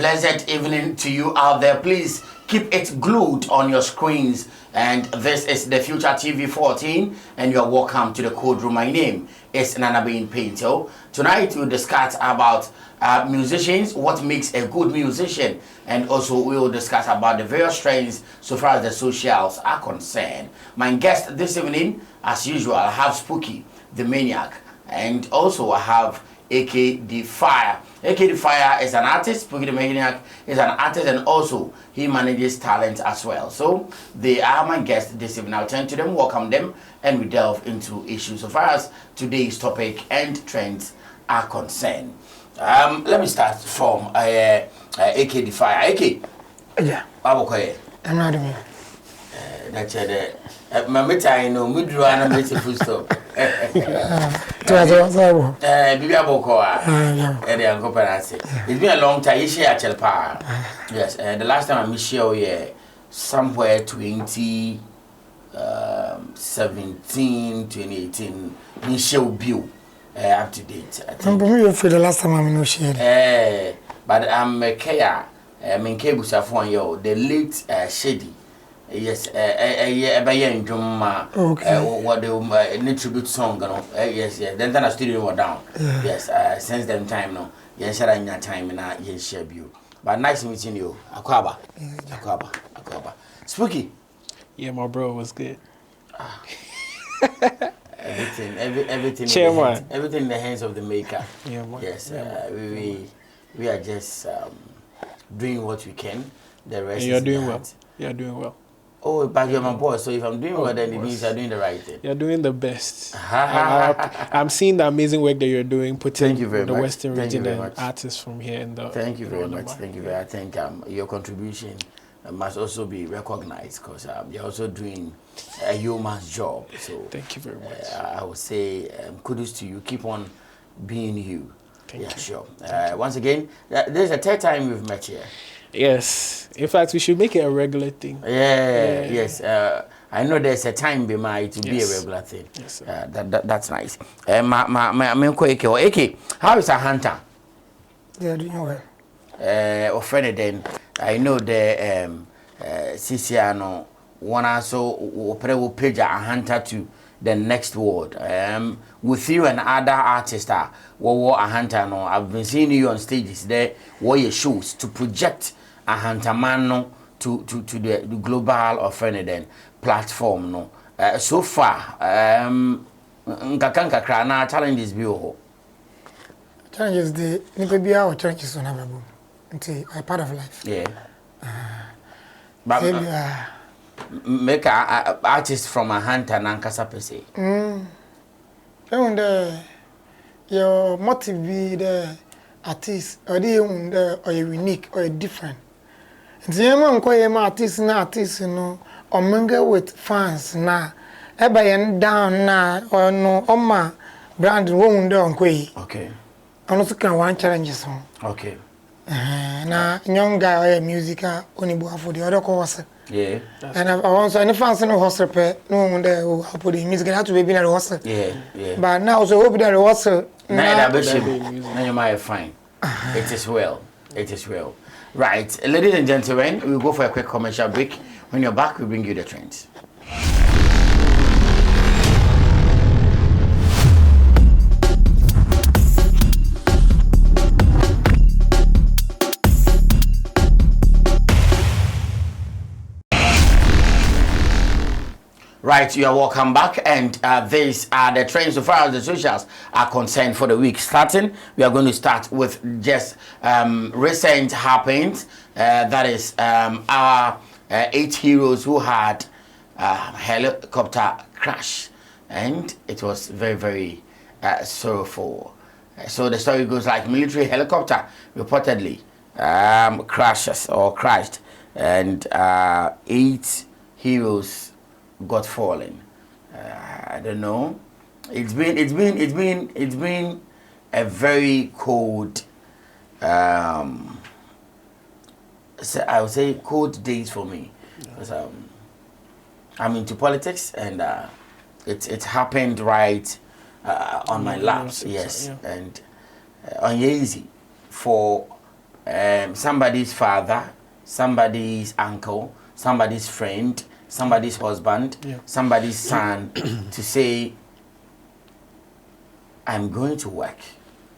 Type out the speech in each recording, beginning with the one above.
blessed evening to you out there. Please keep it glued on your screens. And this is the Future TV 14, and you're welcome to the Code Room. My name is Nanabin Pinto. Tonight we'll discuss about musicians, what makes a good musician, and also we will discuss about the various trends so far as the socials are concerned. My guest this evening, as usual, I have Spooky the Maniac, and also I have AK the Fire. AK the Fire is an artist, Spooky the Maniac is an artist, and also he manages talent as well. So they are my guests this evening. I'll turn to them, welcome them, and we delve into issues so far as today's topic and trends are concerned. Let me start from AK the Fire. AK. Yeah. Okay. I'm not doing. That's it. My I know midru ana meti full stop. Bibia boko it's been a long time. You share Chelpa. Yes, the last time I met you somewhere 2017, 2018. You show bill up to date. I think. For the last time I know share. But I'm a care. I'm in Kebusa for you. The late Shady. Yes, by Juma, what the tribute song, yes, then I studio down. Yes, since them time no, yes, I your time and I yes share you. But nice meeting you, Akwaba. Spooky. Yeah, my bro was good. Everything. Chairman. Everything in the hands of the maker. Yeah, man. Yes, we are just doing what we can. The rest. And you're doing well. You're doing well. Oh, but you're my boss, so if I'm doing well, then it means you're doing the right thing. You're doing the best. I'm seeing the amazing work that you're doing, putting the Western region and artists from here in the. Thank you very much. Thank you very much. I think your contribution must also be recognized because you're also doing a yeoman's job. So thank you very much. I would say kudos to you. Keep on being you. Thank you. Sure. Once again, this is the third time we've met here. Yes. In fact, we should make it a regular thing. Yes. I know there's a time be made to be a regular thing. Yes, that's nice. AK, how is a hunter? They are doing well. Offended then. I know the Siciano one also will page a hunter to the next world. With you and other artists a hunter no. I've been seeing you on stages there, your shows to project a hunter man no to the global offended platform no. So far, nkakra na challenges bi ho. Challenges the nipebia or challenges on available. Until I part of life. Yeah. But make a artist from a hunter nankasa per se. Your motive be the artist or the or unique or different. The young artist no or mingle with fans na eba down na or no oma brand wound on kwe. Okay. I also can one challenges on. Okay. Na young guy or musical only for the other course. Yeah. And I also any fans no hustle pe no one there who put the music have to be in the hustle. Yeah. But now so hope that the hustle now you might fine. It is well. Right, ladies and gentlemen, we'll go for a quick commercial break. When you're back, we'll bring you the trends. Right, you are welcome back, and these are the trends so far as the socials are concerned for the week. Starting, we are going to start with just recent happenings. That is our 8 heroes who had helicopter crash, and it was very, very sorrowful. So the story goes like military helicopter reportedly crashed, and 8 heroes got fallen. I don't know. It's been a very cold. I would say cold days for me, because I'm into politics, and it happened right on my laps. Yes, yeah. And uneasy for somebody's father, somebody's uncle, somebody's friend, somebody's husband, somebody's son to say, I'm going to work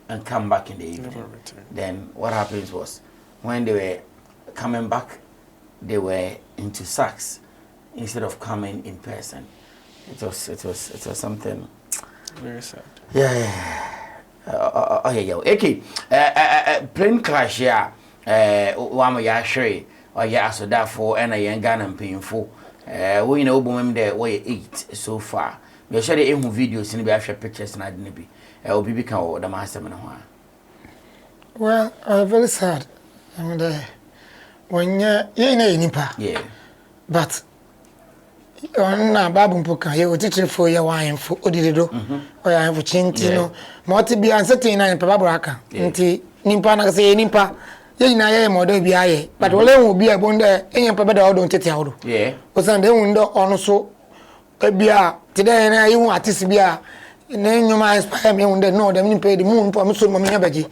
and come back in the evening. Then what happens was, when they were coming back, they were into sacks instead of coming in person. It was something very sad. Okay. Plane crash one ya shere or ya so therefore and a young gun and painful. We know boom there way 8 so far. We share the videos in the pictures and I didn't be. Will be become the master. Well, I'm very sad. I mean, when you're in nipa. Yeah. But on a babu poka, you teach for your wine for Odido or I have chintino. Morti be uncertain and Pabraka. Inti Nimpana say Nimpa. Yea, model be I, but will be a bonder in your Pabada don't tell you. Yeah. Was on the window on so a beer today and I want to be a. Name you might inspire me on the no, them pay the moon for Muslim Mabaji.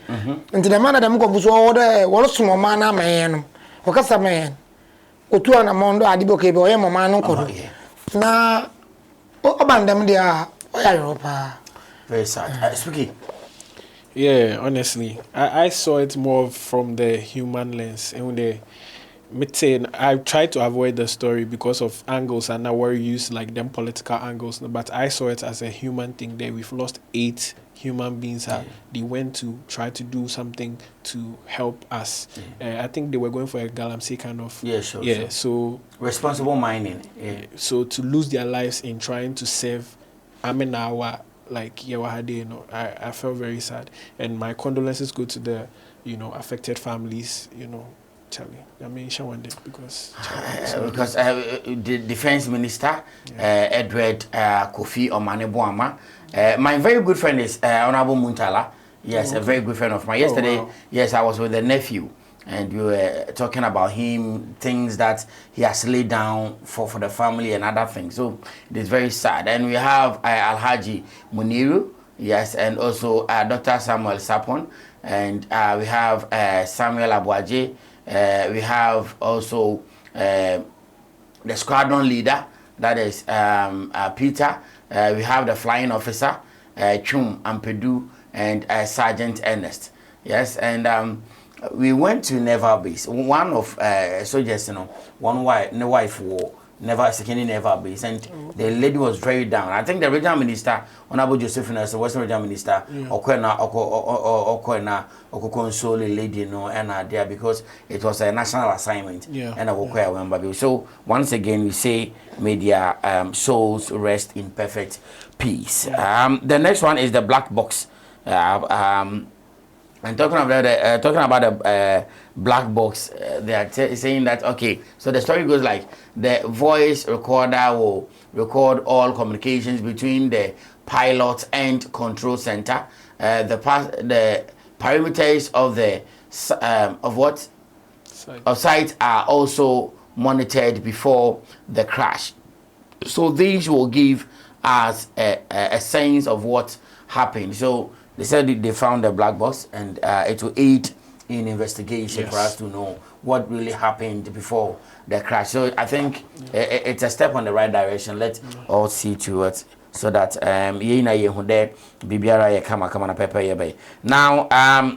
And to the man of them go was order, what's more man, man, or Cassa man, or 2 and a mondo, Adiboke, or Emma man, uncle. Now, what about them, they are Europa? Very sad. Speaking. Yeah, honestly, I saw it more from the human lens. And when they I tried to avoid the story because of angles and now we're used like them political angles, but I saw it as a human thing there. We've lost 8 human beings. They went to try to do something to help us. I think they were going for a galamsey kind of. Yeah, sure. Yeah, sure. so responsible mining. Yeah. So to lose their lives in trying to save Amenawa, like Yawahade, you know, I felt very sad, and my condolences go to the, you know, affected families, you know. Charlie, I mean, because the defense minister, Edward Kofi Omane-Boamah, my very good friend is Honorable Muntala. Yes, a very good friend of mine. Yesterday, yes, I was with the nephew, and we were talking about him, things that he has laid down for the family and other things. So it is very sad. And we have Alhaji Muniru, yes, and also Dr. Samuel Sapon, and we have Samuel Abuaje. We have also the squadron leader, that is Peter. We have the flying officer, Chum Ampedu, and Sergeant Ernest. Yes, and we went to Naval Base. One of soldiers, you know, one wife war. Never secondly never base, and the lady was very down. I think the regional minister, Honorable Josephine, the Western regional minister, console the lady, you know, and there because it was a national assignment. And I will So once again, we say, may their souls rest in perfect peace. The next one is the black box. And talking about the black box, they are saying that, okay, so the story goes like the voice recorder will record all communications between the pilot and control center. The parameters of the site are also monitored before the crash. So these will give us a sense of what happened. So they said they found the black box, and it will aid in investigation for us to know what really happened before the crash. So I think it's a step on the right direction. Let's all see to it so that now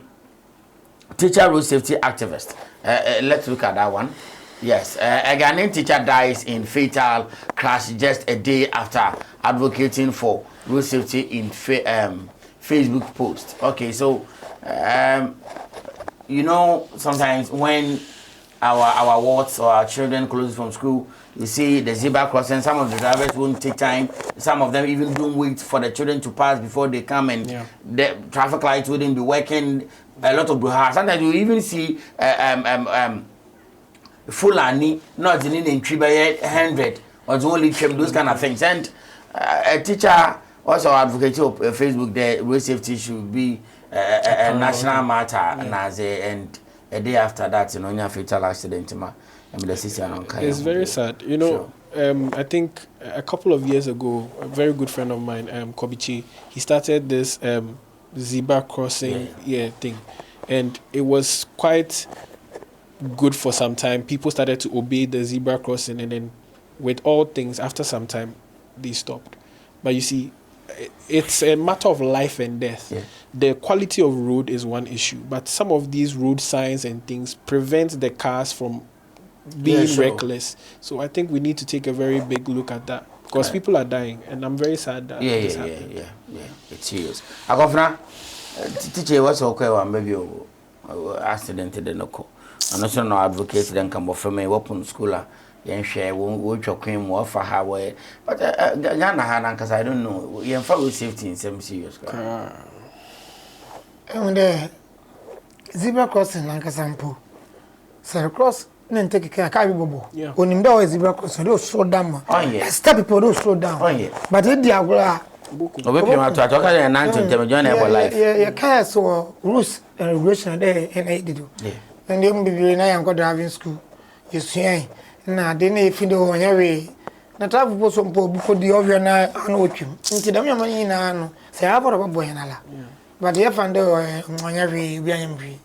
teacher road safety activist. Let's look at that one. Yes, a Ghanaian teacher dies in fatal crash just a day after advocating for road safety in Facebook post. Okay, so you know, sometimes when our wards or our children close from school, you see the zebra crossing. Some of the drivers won't take time. Some of them even don't wait for the children to pass before they come, and the traffic lights wouldn't be working. A lot of bruhara. Sometimes you even see Fulani not in Tribe 100 or only those kind of things. And a teacher also advocates of Facebook that road safety should be a national matter, and a day after that, you know, a fatal accident. It's very sad. You know, I think a couple of years ago, a very good friend of mine, Kobichi, he started this zebra crossing thing. and it was quite good for some time. People started to obey the zebra crossing, and then with all things, after some time, they stopped. But you see, it's a matter of life and death. Yeah. The quality of road is one issue, but some of these road signs and things prevent the cars from being reckless. So I think we need to take a very big look at that, because people are dying, and I'm very sad that this happened. Yeah. It's serious. Agofna, teacher was okay one maybe accident in the no. I'm not sure no advocate then come off from me open schooler. Yen share won't queen more for her way. But Ghana had because I don't know. Yen follow safety in some serious. And the zebra crossing Lancasampo. So cross then take care of bobo. When him there zebra crossing, those slow down. Oh yeah. Step people those slow down. Oh yeah. But it diagram. To talk and 9 join our life. Yeah, car so rules and regulation there and I did. Yeah. And then be na yanko driving school. You see, na de na efi do onya we. Na travel po so mpo buko di ovia na anu otwim. Nti dem yamani na anu. Se aboro boy na la. But you find onya we bi anyambi.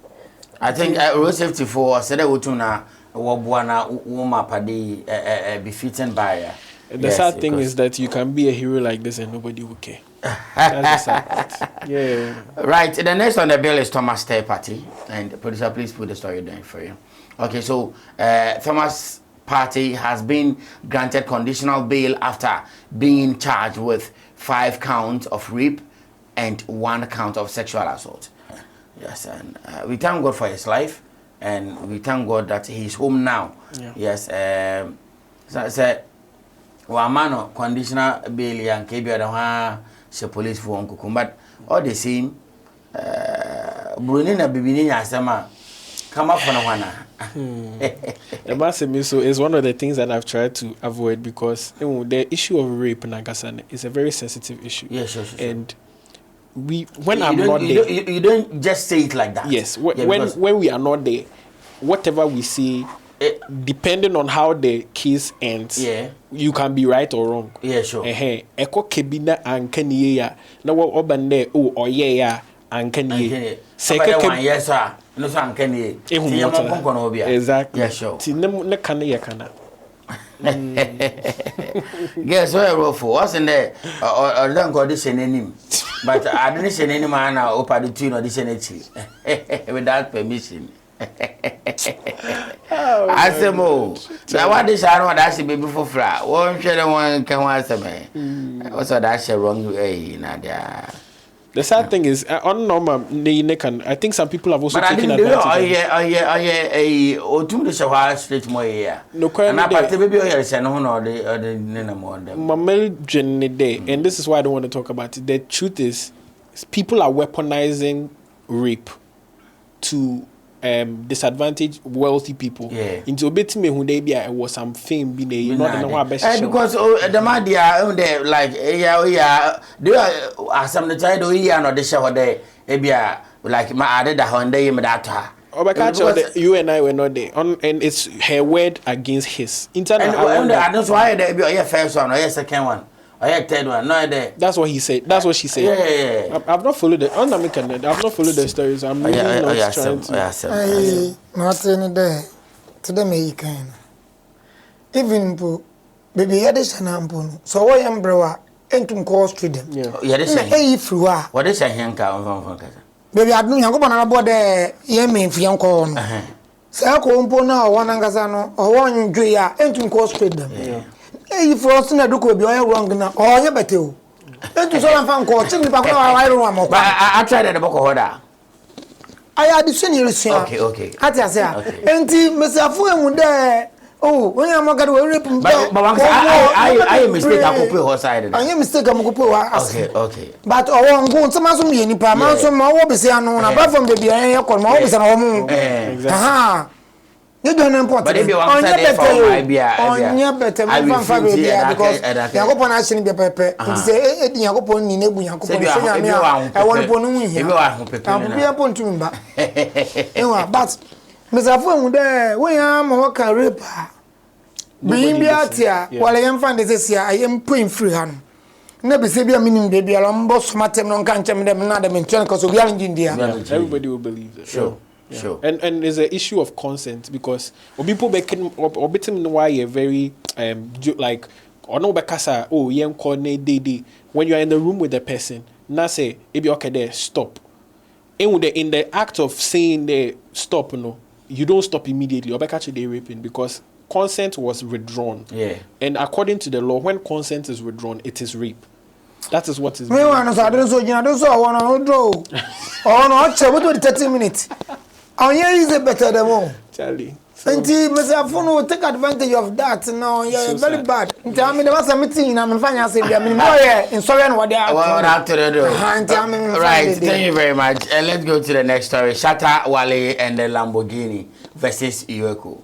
I think road safety for said wotu na wo na wo mapade befitting barrier. The sad thing is that you can be a hero like this and nobody will care. That's the sad part. Yeah. Right. The next on the bill is Thomas Tay Party, and producer, please put the story down for you. Okay, so Thomas Party has been granted conditional bail after being charged with 5 counts of rape and 1 count of sexual assault. Yes, and we thank God for his life, and we thank God that he's home now. Yeah. Yes. So Wamano conditional bail and KBA the police for Uncle, but all the same, Brunina Bibini Asama come up for no one. The Masemiso is one of the things that I've tried to avoid, because the issue of rape in Nagasana is a very sensitive issue. Yes, sure. And when I'm not there, you don't just say it like that. Yes, when we are not there, whatever we say, depending on how the case ends, you can be right or wrong. Yeah, sure. Eko kebina ankaniye ya na wo obande oye ya ankaniye. Seke ke yes sir. No so ankaniye. Exactly. Yeah, sure. Ti ne kan ye kana. Guess where roll for? What's in there? Or don't go this name. But I didn't say any man or padutino or this without permission. I say more. Now what is I know that she be before fly. One share one can answer me. Also that she wrong Nadia. The sad thing is, on normal, I think some people have also taken advantage of it. Oh, too much of our straight more here. No, and I part baby or send on or the Ninamon. Mamel Jenny, and this is why I don't want to talk about it. The truth is, people are weaponizing rape to disadvantaged wealthy people. Yeah. Into obeti me who they be was some fame be there. Not the one best. Because the media there like do some the child no the show there like my other the Honda me that. You and I were not there. And it's her word against his. And that's why there be your first one or your second one. I had third one, no there. That's what he said. That's what she said. Yeah. I've not followed the I've not followed the stories. I'm really not trying to. Not any day. Today me can. Even baby yadisha na mpono. So why umbrella entum call street them. Yeah. Yadisha. Hey frua. What is a henka on kasa? Baby adu nyango na board ye me mfian call no. Say ko mpo na o wanangasa no o won dwe ya entum call street them. Yeah. Hey, for us na do ko bi oya wrong na o nya bete o. Entu so na fan ko chi mi pa ko wa ro am ko. But I tried the book order. I had the senior sia. Okay. Ati asa. Enti mesafu emu de oh, when you magado we rape me. But I mistake I go pay her side. I mistake am go pay wa. Okay. But o won go ntama so me nipa man so ma wo bese anu na ba from baby an ko ma wo bese na wo mu. Aha. You don't import. But if you want to say for my beer, better man for baby because Yakopon action be pepe. It say e Yakopon ni nebu Yakopon so nya me I want ponu hu here. Am be pon tu mba. Ewa but mesafo hu de we am ho ka rape. Bin bi atia wale yam fan de sia I am putting free han. na be say bia minim de bia lombo somatem no kan chem dem na dem ntwen cause obi are india. Everybody will believe it. Sure. Yeah. Sure. And there's an issue of consent because people making obitim no why very like or no bekasa oh yen coordinate day when you are in the room with the person na say if you okay there stop. In the act of saying the stop you don't stop immediately or catch they raping because consent was withdrawn. Yeah. And according to the law when consent is withdrawn it is rape. That is what is me wan so adon so gina don so won on draw. Oh no che what 30 minutes. Onye is better than all. Charlie. Nti Mr. Fono take advantage of that. No, you're So very sad. bad. Nti I mean there was a meeting and I'm finding say I mean more in sorry what they are. Well, after that, right. Thank you very much. And let's go to the next story. Shatta Wale and the Lamborghini versus Iweco.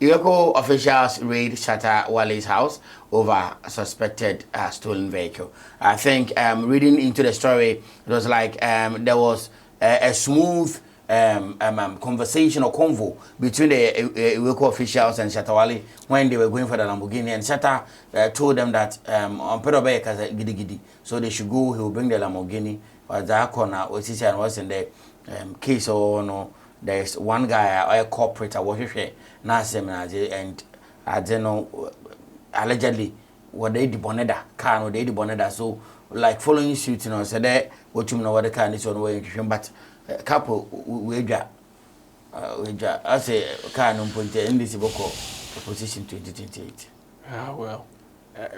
Iweco officials raid Shatta Wale's house over a suspected stolen vehicle. I think reading into the story, it was like there was a smooth conversation or convo between the Iweco officials and Shatta Wale when they were going for the Lamborghini. And Shatta told them that on Pedobe kaza gidi gidi, so they should go. He will bring the Lamborghini. Or that corner, or and was in the case or no. There's one guy, a corporate, I was here, and I don't know, allegedly, what they deboned car, or they deboned so like following suit, you know, so that what you know what the car is on way, but couple, we got, I say, car no point in this book position 2028. Ah well,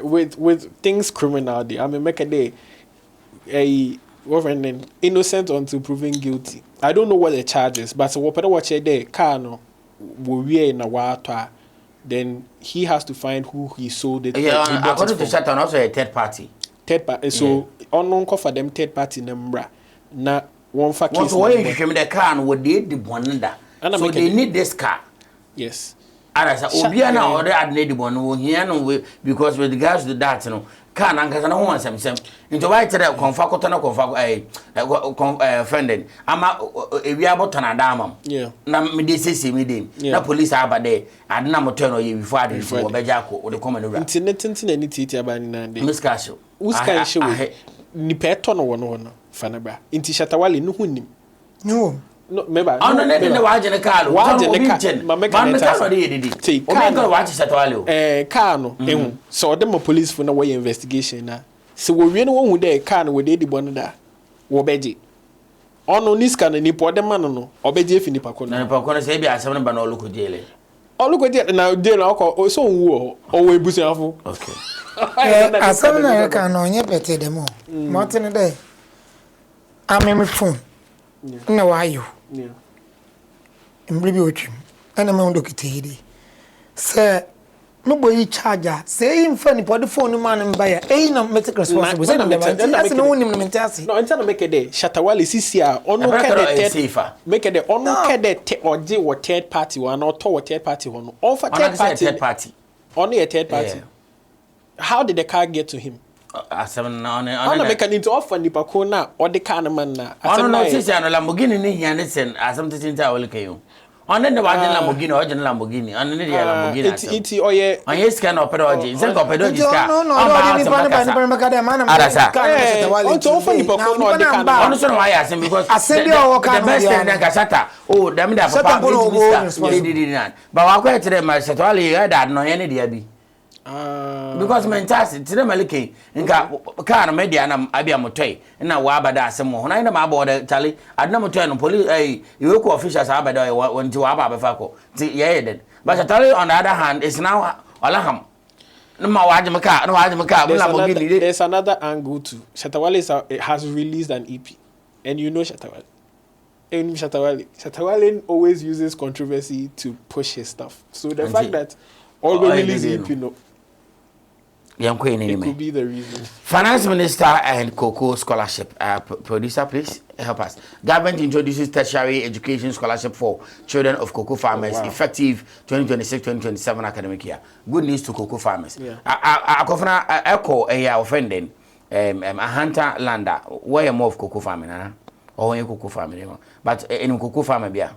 with things criminal, I mean, make a day, a woman innocent until proven guilty. I don't know what the charge is, but what watch a day, car no, we in a water, then he has to find who he sold it. Yeah, according to Shatta, also a third party. Third party, so unknown for them third party number. Na one for case. Why you show me the car and what they did so they need this car. Yes. And I said, Obiana or they had need one here because with regards to that, you know, can and can no one some into why tell that friend ama we are about Tanadama. Yeah. Na me dey say me dey. Na police are there. I didn't know turn or before I didn't see Obejako or the common around. Tintin any titi about Nandi. Miss Castle. Who's can show ni peton one fanabra. Inti Shatta Wale no hunim. No. No, remember. Oh no, no, watch in the car. Watch in the car. My car did. Take car. Watch Shatta Wale. Car no. So them police for no way investigation na. So we really one who there car no we dey bon da. Wo beje. Ono niska na nipo dem man no. Obeje fi nipa ko no. Na nipa ko no say bi asem ba na oluko jele. Oluko jele na dey na ko so nwu o we busuafo. Okay. Asem na ka no nye bete dem o. Martin dey. Ameme phone. Na wayo. Yeah. Mbribi otwim. Ana me ndokite hidi. Se no boy charger. Se him fa ni pod phone man mba ya. Na make responsible. Se na dem. Asi no wonim no mentasi. No, enta na make dey. Shatta Wale sisia ono ke dey. Make dey ono ke dey oje wo third party one or to third party one. On for third party. Only a third party. Yeah. How did the car get to him? Asem na Ana make an into offer nipa ko na or the car man na. Asem na say say Lamborghini ni hia ne sen asem titinta wole kayo. On the one Lamborghini or Lamborghini and the Lamborghini. It's oye. On yes can operoji. Sen ko pedoji ska. No, ni pa make dem man. On to offer nipa ko na or the car. On so why asem because asem bi o ka the best thing that Shatta. Oh, dem da papa. But wa kwa tire ma Shatta Wale that no ye ne dia bi. Because mentasi tire malike nka car no media na abia motoi na wa abada asem ho na ina ma abode chale adna motoi no police Iweco officials abada wonti wa aba befa ko ti ye dead but Shatta Wale on the other hand is now alaham no ma wa ajimaka no wa ajimaka there's another angle too. Shatta Wale has released an EP and you know Shatta Wale. And Shatta Wale always uses controversy to push his stuff. So the fact that already released EP no it could be the reason. Finance Minister and Cocoa Scholarship. Producer, please help us. Government introduces tertiary education scholarship for children of cocoa farmers effective 2026-2027 academic year. Good news to cocoa farmers. I echo a year offending a hunter lander. Where more of cocoa farming? Or in cocoa farming? But in cocoa farming, yeah.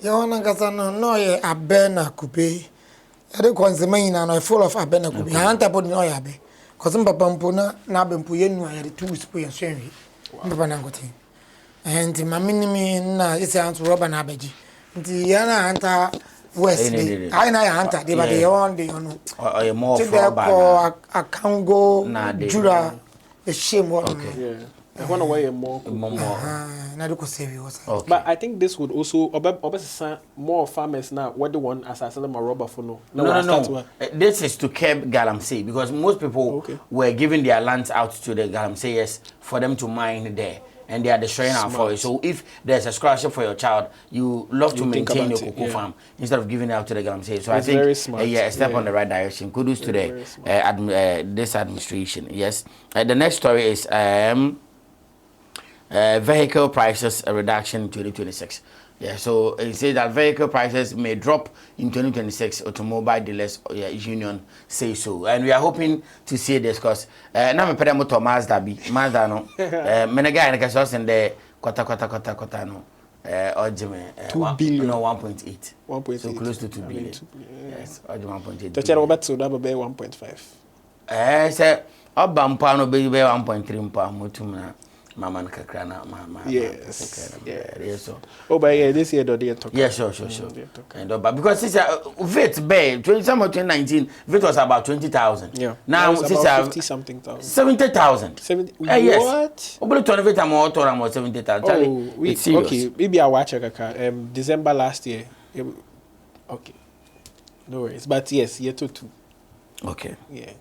Ya wana kasa no ye abena kupe. Ade kwanzema ina no full of abena ko bi hanta pod no ya be cause papa mpo na abempo yenu ya de 2 weeks po yen hwenwe papa na ngote enti mami ni mi na isi anto rubber na abeji nti ya na hanta west dey I na ya hanta dey but dey on dey no or more for bad akango jura the shame one yeah I want to wear more na do ko save you but I think this would also more farmers now what the one as I said them a rubber for no. This is to curb galamsey because most people were giving their lands out to the galamseyers for them to mine there and they are destroying our forest. So if there's a scholarship for your child, you love to maintain your cocoa farm instead of giving it out to the galamsey. So I think a step on the right direction. Kudos to the this administration. Yes. The next story is vehicle prices reduction in 2026. Yeah, so it says that vehicle prices may drop in 2026. Automobile Dealers Union say so, and we are hoping to see this because now me pede motor Mazda no many guy in the kota no Ojime 2 billion no 1.8 so close to 2 billion. Yes, Ojime 1.8. To chero bet so that be 1.5. Say obampa no be 1.3 mpa motum na Mama Kakrana, yes. Oh, but yeah, this year, they talk. Yeah, sure. And but because it's VIT Bay, 2019, VIT was about 20,000. Yeah. Now it's about 50 something thousand. 70,000. 70. Yes. What? About 20 more 70,000. Oh, it's serious. Okay. Maybe I watch December last year. Okay. No worries. But yes, year 2. Okay. Yeah.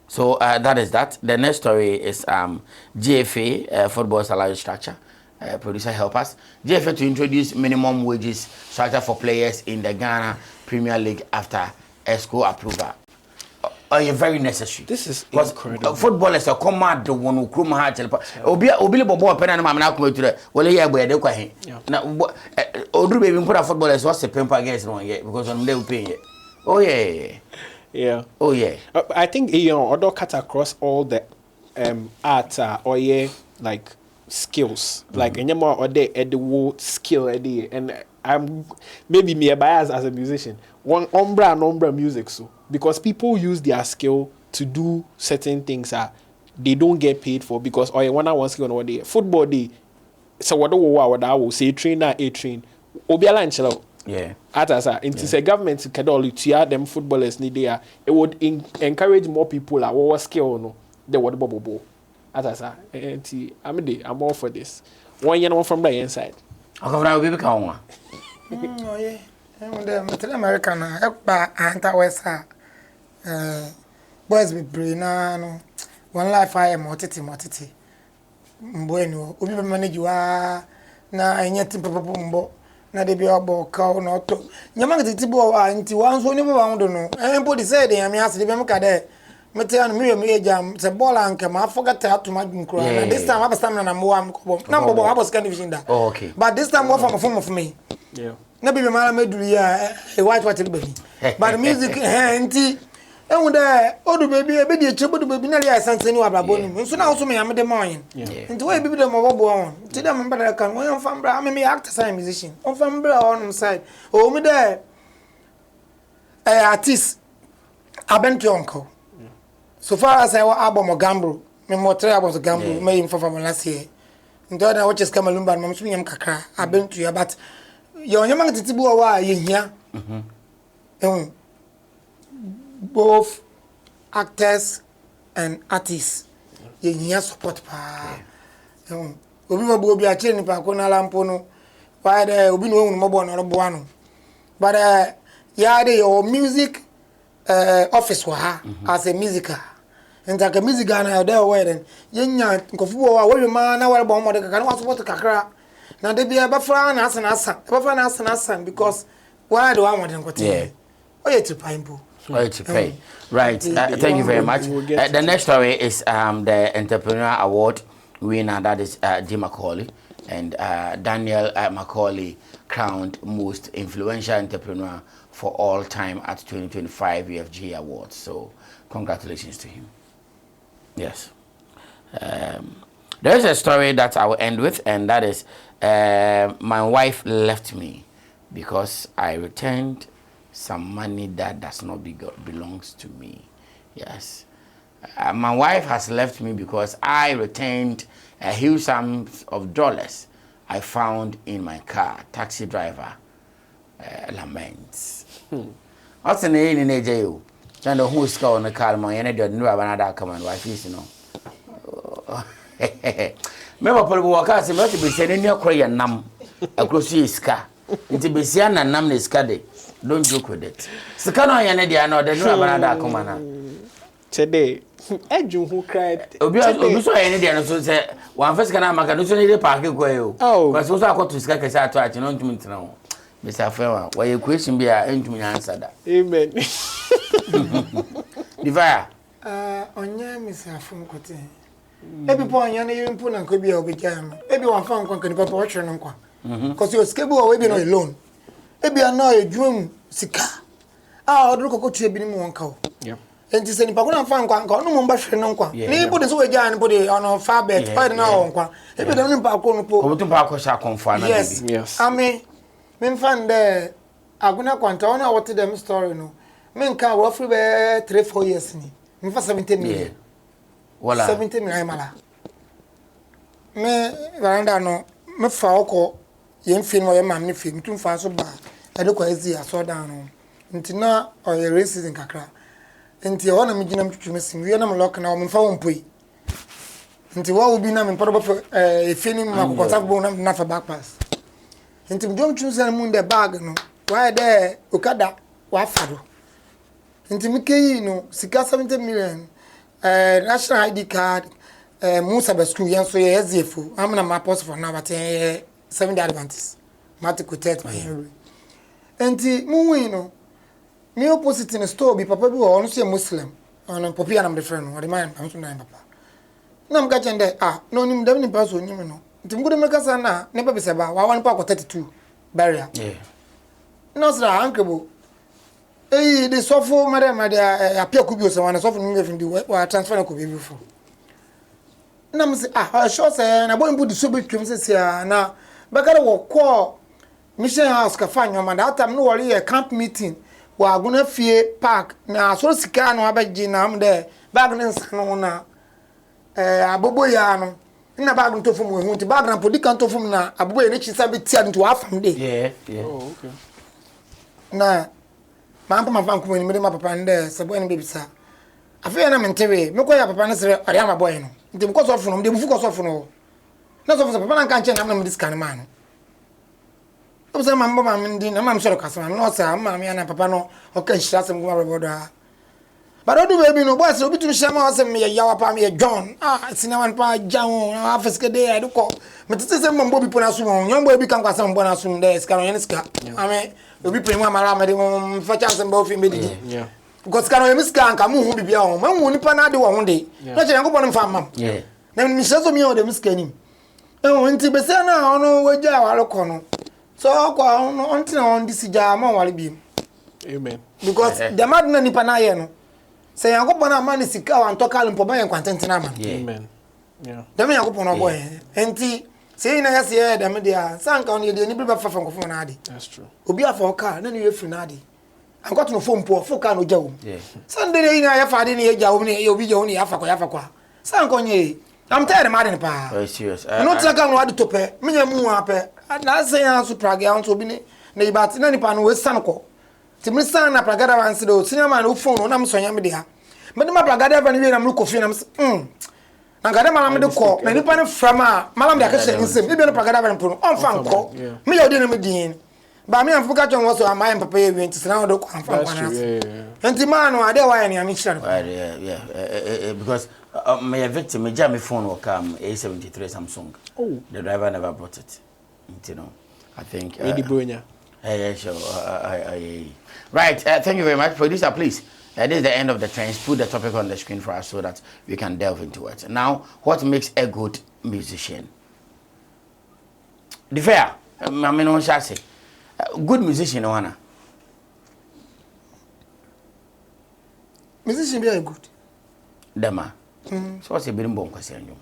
So that is that. The next story is GFA, Football Salary Structure. Producer help us. GFA to introduce minimum wages structure for players in the Ghana Premier League after ESCO approval. Very necessary. This is incredible. Footballers are come out the one who come out. Obi bobo pen and mama na come to the well yeah boy dey kwa he. Na Odru baby put footballers what's the pimp against no yeah because on they will pay. Oh yeah. Yeah. Oh yeah. I think other cut across all the art or like skills. Like any more or the skill and I'm maybe me biased as a musician. One umbra music so because people use their skill to do certain things they don't get paid for because or one skill on what day football day. So what I will say trainer a train. Obiala and yeah. Atasa, into the government can only tear them footballers need there. It would encourage more people what skill no the what bubble. Atasa, I'm all for this. 1 year from the inside. How come now we become one? Oh yeah. The American anta wesa boys be brain no one life I am motiti mboenu obi be manage wa na enyati papa mbo na de bi obo ka no to nyama titi bo anti wan so ni bo wan do no empo de say de yame ase de be mka de mete an me ejam se ball anke ma forget to ma nkura na this time I stamina na mo am ko na bo I was kind of vision that okay but this time what from of me yeah na bibi mara meduru ya e white baby but the music enti ehun de odu baby e be de chebo du baby na ria sanse ni wabrabo ni nso na wo so me am de moyin enti we bibi de mo bobo on ti de me bada kan won fambra am me actor sign musician on fambra on side o me de artist abenti onko so far as I wa album gambro me mo try album gambro me in for last year ndo na watches kamalumba me so nyam kakra abenti ya but your young titibu wa here. Both actors and artists here support pa. Obi mo bo bi a cheni pa ko na lampo no. Why the obi no mo bo no bo ano. But yeah your music office wa ha as a musiker. And like a music na there wedding. Yenya nkofu wa we ma na we bo mo de kaka na support kakra. Now they be a buffer and asan because why do I want to continue? Oh, yeah, to pineapple. Oh, to pay. Right. Thank you very much. The next story is the Entrepreneur Award winner, that is D. Macaulay, and Daniel Macaulay crowned most influential entrepreneur for all time at 2025 UFG Awards. So, congratulations to him. Yes. There's a story that I will end with, and that is my wife left me because I returned some money that does not belongs to me. Yes. My wife has left me because I returned a huge sum of dollars I found in my car. Taxi driver laments. What's the name in AJU? Then the who's going to call my energy new another command wife is, you know. Remember, people walk out and be sending your cry nam across his car. Into Bessian and nam is caddy. Don't joke with it. Sakano Yanadi, I know the new another command. Today, Edge who cried. Obi so any dey so say one first kana maka no so need park go yo. Because so akọ to sika kesa ato achi no ntumi ntena ho. Mr. Fewa, why your question be a ntumi answer da. Amen. Divaya. Onya Mr. Funkote. Ebi po onya na yim pu na nko bia obegya no. Ebi wan fa nkwa kan papa ohwe no nkwa. Because you skebe o we bi no alone. Ebi ana edwum sika. Oduru kokotu ebi ni mu wonka o. Yeah. Enti se nipa kuna mfa nkwa no mo mba hwe no nkwa ni ibu de so wegya ni bode ono fa bet pa na ho nkwa ebi de nipa ko no po Obutu pa ko sha konfa na bibi yes ame me mfa nde aguna kwanta ona wote dem story no me nka wo free be 3-4 years ni me fa 70 million wala 70 million mala me varanda no me fa oko ye mfi no ye mam ni fi mtu mfa so ba ade kwa ezi aso dan no ntina o ye racism kakra nti ona me gina mtwetwe mesim wie na me lock na o me fa wompoi nti wa obi na me mporo efeni ma kokota bo na fa back pass nti mdom twusa mu nde bag no wa de okada wa fado nti mikeyi no sika 70 million national ID card Musa ba school yan so ye zefu amna ma post for na but 70 advances matico tet my Henry nti mu wi no me opposite in the store bi papa bi wo no so Muslim on popi anam de friend no de man am so na papa na mga chende no nim dem ni paso nim no nti mgude meka sana ne pa bise ba wa wan pa ko 32 barrier no sra ankebo de sofo mare apia ku bi o se wan sofo nim efindi wa transfer na ko bi before na mse sure say na boy mbudi so betwem se na bakare wo call mission house ka fanyo ma that time no worry a camp meeting wa aguna fie park na so sika no abaji na am de bag ne nsano na abobo ya no na bag nto fom we hunti bag na podi kan to fom na abobo ye ne chisa be tia nto afam de Oh okay na mampa mafa nko ni me ma papa nde sebo ene bebisa afi na mentewe me ko ya papa ne sere ori ama boy no nti mko so funu de bufu ko so funu na so papa na kan che na me diskan man no so mambo ma ndi na mam so kasa no so am me na papa no o kan hira sem ko abodo a barodu baby no boy so bitu shama asem me yawa pa me John sinema pa jawo afiske de ya duko metete sem mambo bi pona so mo nyombo bi kan kwasa mbo na so nde ska no yen ska ame obi pe mu amara me de mo fa chance mbo fi me didi because kan o miska anka mu hu bibia ho ma hu nipa na de wo ho de no che yanko bon mfa mam na mi se so mi o de miska nim nti be se na ono waja wa roko no so kwa ono onti na on disija ma wale bi amen because the mad na nipa na ye no say yanko bon amani sika wa ntoka limpo ba yan kwantente na ma amen yeah dem yanko bon boy nti say na yase ye dem dia sanka on ye de ni bi ba fa fa nkofo na ade that's true obi afa ka na ne ye free na ade anko to no fo mpo fo ka no jawo sunday ina ya fa de ne ye jawo ne obi jawo ne ya fa kwa sanka nye I'm tired mad in pa very serious no tsaka no ade to pe menya mu ape na say ya so praga on so bi ne na ibati na nipa no we san ko ti mi san na praga da wanse do sinema na phone na msonya me dia me de ma praga da ba ne na kofi na na gade mala me de ko na nipa ne frama mala me aka hye nsem ibe no praga da ba ne pono on fa nko me yo de na me din ba me amfuka chon wo so amaye papa ye wi nti sina wo do ko amfa kwana enti ma no ade wa ye ne amishira because my victim me jam phone or come A73 Samsung. The driver never brought it. You know, I think yeah, sure. Right, thank you very much. Producer, please. This is the end of the trends. Put the topic on the screen for us so that we can delve into it. Now, what makes a good musician? The fair, I mean, what shall I say? Good musician, Oana. Musician be good. Dema. So what's a bit bon question?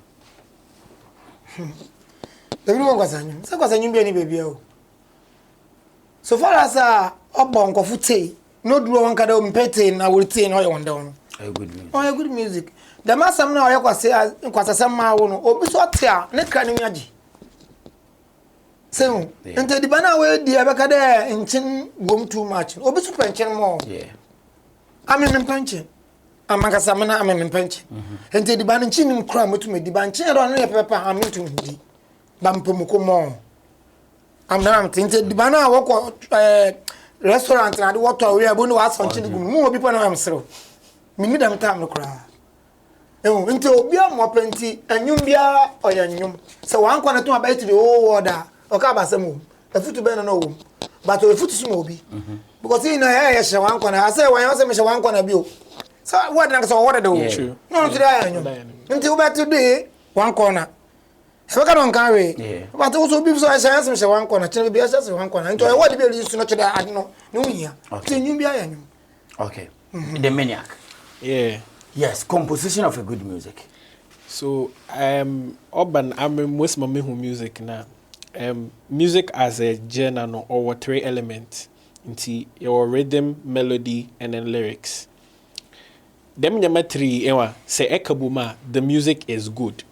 The real question. So question you be any baby. So far as obon ko fute no do one kada umpete na wurite na oye down good music good music the masam na oye kwasasam ma wo no obi so te a ne kra ne miaji so ente di bana we di abeka de enchin gom too much obi so penchen mo ame me penchen amakasa me na ame me penchen ente di bana enchin nim kra motu di ban chen ro no ye pepa ame to ndi bampomuko mo amna ente di bana wo ko restaurant na de water we abo no was function gum mo obi pa na am sero mi ni dam tam no kra ente obi am penti anyum bia oyanyum se wan kwa na to about the whole world oka basem efutu be no wo but efutu sumo obi because you know here she wan kwa na say wan say me she wan kwa na bi o so what na so what do no to dey anyum ente wo betu dey wan corner ebe ka don carry but also bi so say me she wan corner chene bi say wan corner ente what dey be use no chede ad no hia ti nyum bi anyum okay the maniac yes composition of a good music. So urban I'm most my who music now. Music as a genre or 3 elements into your rhythm, melody, and then lyrics. Them nyama 3 say ekabuma the music is good.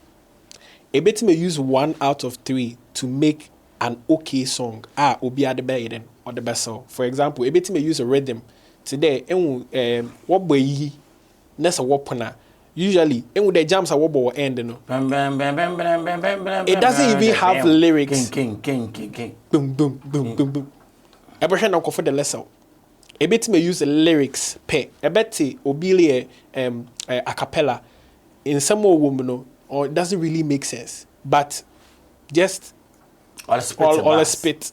A bit may use 1 out of 3 to make an okay song. Obi the better or the best song. For example, a bit may use a rhythm today. What boy nessa wapona. Usually, and the jams are what will end, you know. It doesn't even have lyrics. King. Boom, boom, boom, boom, boom. A person not for the lesson. A bit may use lyrics. Pay a bit obili a cappella in some more woman, or it doesn't really make sense. But just all a spit,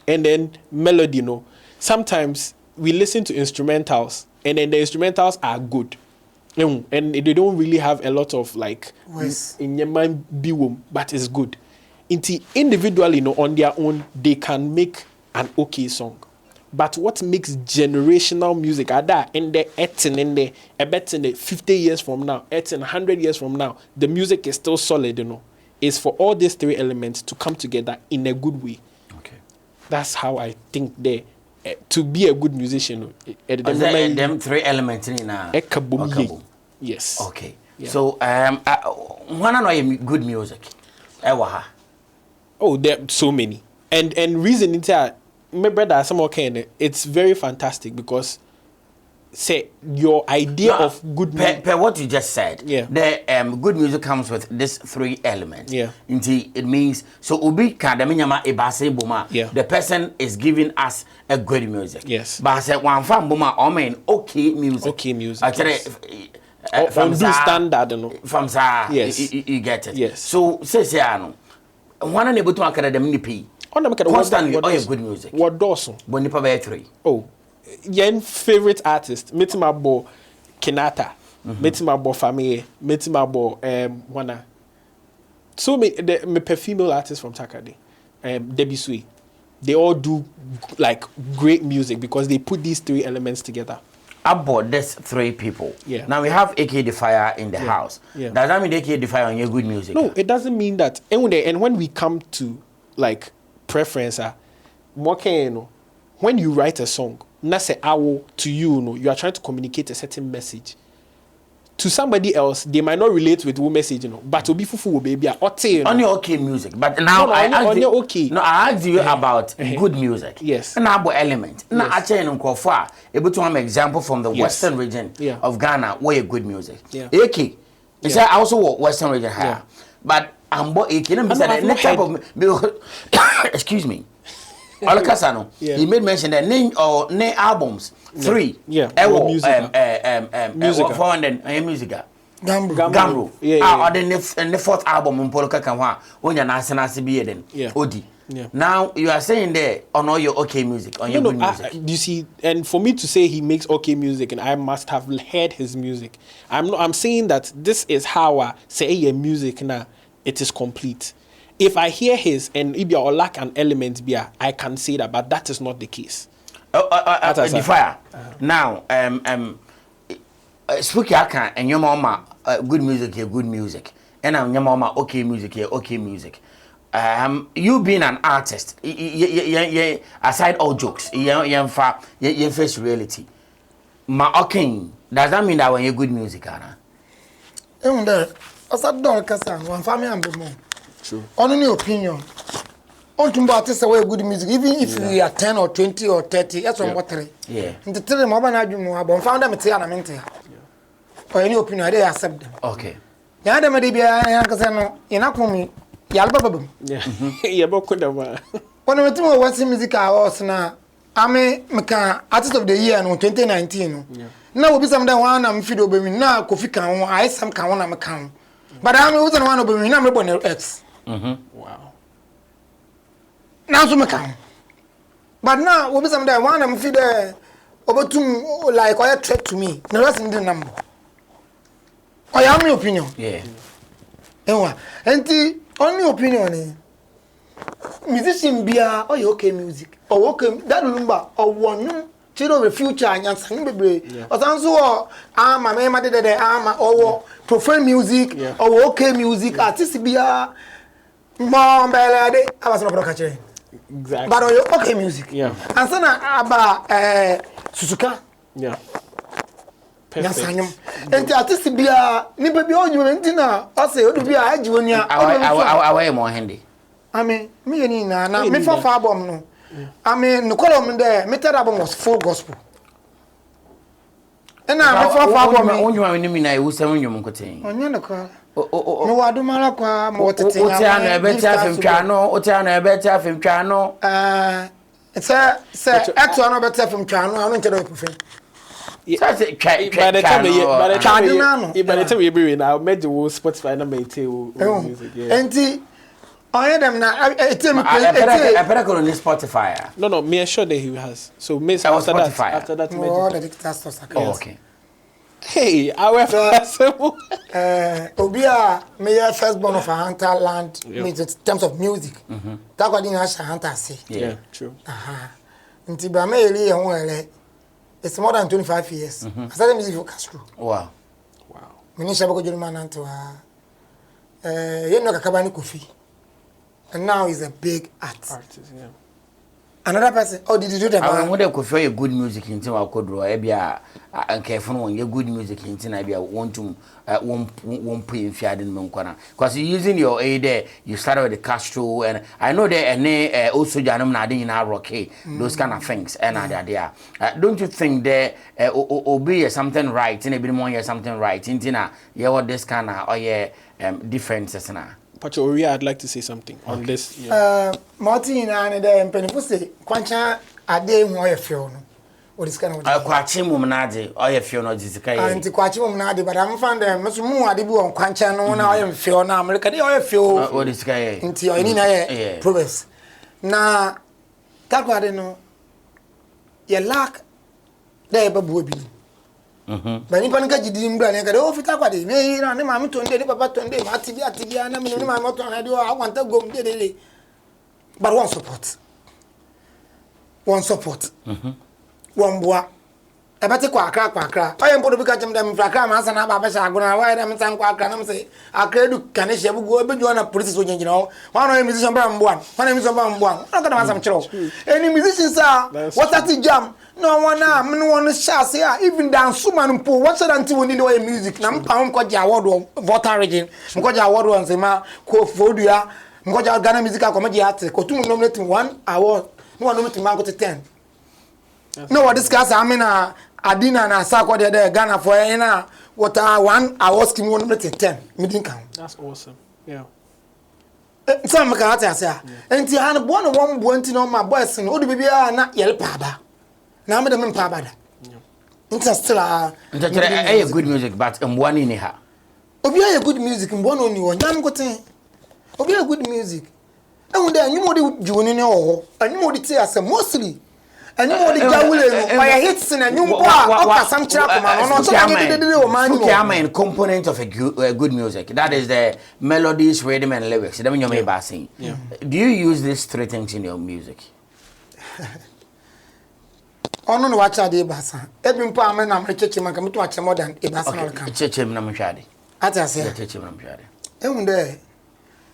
and then melody. You know, sometimes we listen to instrumentals, and then the instrumentals are good. And they don't really have a lot of like in your mind biwum, but it's good. Individually, on their own, they can make an okay song. But what makes generational music are that in the 50 years from now, 100 years from now, the music is still solid, is for all these 3 elements to come together in a good way. Okay. That's how I think to be a good musician. Them 3 elements in a yes. Okay. Yeah. So one know good music. Oh, there are so many. And reason it's my brother some okay, it's very fantastic because say your idea of good music. What you just said. Yeah. The good music comes with these 3 elements. Yeah. It means so ubi kadaminyama ebase boma. Yeah. The person is giving us a good music. Yes. But say one fan boma okay music. Okay music. Actually, yes. From do standard, From sa. Yes. You get it. Yes. So say one able to academy nipi. Constantly all good music. What does? Bonipa by 3. Oh. Yen favorite artist, Metimabo Kenata, Metimabo Family, Metimabo Wana. So me female artists from Takade, Debbie Sui. They all do like great music because they put these 3 elements together. About these 3 people. Yeah. Now we have AK Defier in the house. Yeah. Does that mean AK Defier on your good music? No, it doesn't mean that. And when we come to like preference, when you write a song, not say to you, you are trying to communicate a certain message. To somebody else, they might not relate with the message, but to be fufu baby, on your okay music. But now I asked you about good music. Yes. And about element. Now I tell you able to have an example from the western region of Ghana where good music. Yeah. AK. It's also western region here. But I'm AK. Excuse me. Olakasano. He made mention that name albums 3. Yeah. Musica. Gambro. Or the 4th album in Poloka Kanwa when you're Nasana then Odi. Now you are saying there on all your okay music, on your good music. You see, and for me to say he makes okay music, and I must have heard his music. I'm saying that this is how I say your music now. It is complete. If I hear his and if you lack an element, I can say that, but that is not the case. Defier. Now, speak Yaka and your mama good music here, good music, and your mama okay music here, okay music. you being an artist, aside all jokes, you face reality. Okay, does that mean that when you good music, Anna? As I don't kasa, one family and be more. True. On any opinion. On to artists away good music, even if we are 10 or 20 or 30, that's what three. Yeah. And to tell them about I found them or any opinion, they accept them. Okay. Yada Medibia, Yankasano, Yanakumi, Yalbabum. Yeah. Yeah, but could have. When we do what's music hours now, I'm a artist of the year in 2019. Now will be some that one I'm feed over me now, Kofi Kan, I some can one I'm a count. But I'm wasn't one of me, I'm a X. Wow. Now to account. But now will be some that one I'm feed over to like or a threat to me. The rest in the number. I am my opinion. Yeah. And the only opinion musician bia or okay music or okay that number or one chiro the future and sang baby or so my mama did or profane music or okay music artist bia mom belade I was not catching Exactly. but okay music and so about Suzuka Perfect. And the artist bia ni baby o you mentina o say o do bia ajiwonia I more handy. I mean, me and Nana, me for album no. I mean, the column there, me tell album was full gospel. And now me for album on you are me na we say on you mkotin. On the call. No wadu mala kwa mo tete. O ti ana e be tia fem twa no, o ti ana e be tia fem twa no. Say eto ana be tia fem twa no, I no nche do profane. By the time we bring now, made the whole Spotify number music. And I them now. I better on Spotify. No, me sure that he has. So me after that, more the dictators. Okay. Hey, our Obia me firstborn of a hunter land means in terms of music. That what didn't have hunter say. Yeah, true. Until by me it's more than 25 years. I started music for Castro. Wow. Minisha bako juri mananto yeno kakabani Kofi. And now he's a big artist, yeah. Another person, did you do that? I want to prefer your good music in Tima Kodro, Ebia, and careful when your good music in Tinabia want to won't put in Fiad in Moncona. Because you're using your aid there, you started with the Castro, and I know there and also Janum Nadine in our rocky, those kind of things, and idea. Don't you think there be something right in a bit more, something right in Tina, yeah, what this kind of, differences now? Pacho, I'd like to say something on this. Martin and then Penipuse, Quancha, a day more film. What is kind of Quachim Womanadi, or if you're not Jessica, and to Quachim Nadi, but I'm found them much more Adibu on Quancha, no one I am Fiona, America, the oil fuel, what is Sky into your inner progress. Now, that what I know, you lack there, baby. But if I get you didn't go for Takadi, may run him, I'm to day, Papa Tunde, Matia, and my motto, I do, I want to go daily. But one support. One boy. I better quack. I am going to catch them for a cram as an ababasha, going to write them some quack and say, I create can go, but you want a police, you know. One of them is some one, one is some one. I'm going to have some trouble. Any musicians are what's that jam? No one shall say, even dance Suman Pool. What's that until we need away music? Nam Pam Koja award voter region, Mkoja award on Zema, Kofodia, Mkoja Ghana musical comedy artist, Kotum nominating 1 award, no one nominating Marco to 10. No, what discuss I mean, Adina and Asako there, Ghana for what 1 award scheme 1 nominating 10. Meeting count. That's awesome. Yeah. Some Makata say, and Tiana one wanting on my boys and old baby are not yellow paba. Now, Madam Pabada. It's still a good music, but one in her. Obia a good music in one only one. Yam got Obia good music. And when there, you would do in all, and you would say as a mostly. And you would by hits and you some a component of a good music. That is the melodies, rhythm, and lyrics. That means you may be sing. Do you use these 3 things in your music? Ono no wacha de basa ebi mpo ame na mrecheche maka mutu wacha more than e basa na kan cheche na mhwade ati ase cheche na mhwade ehun de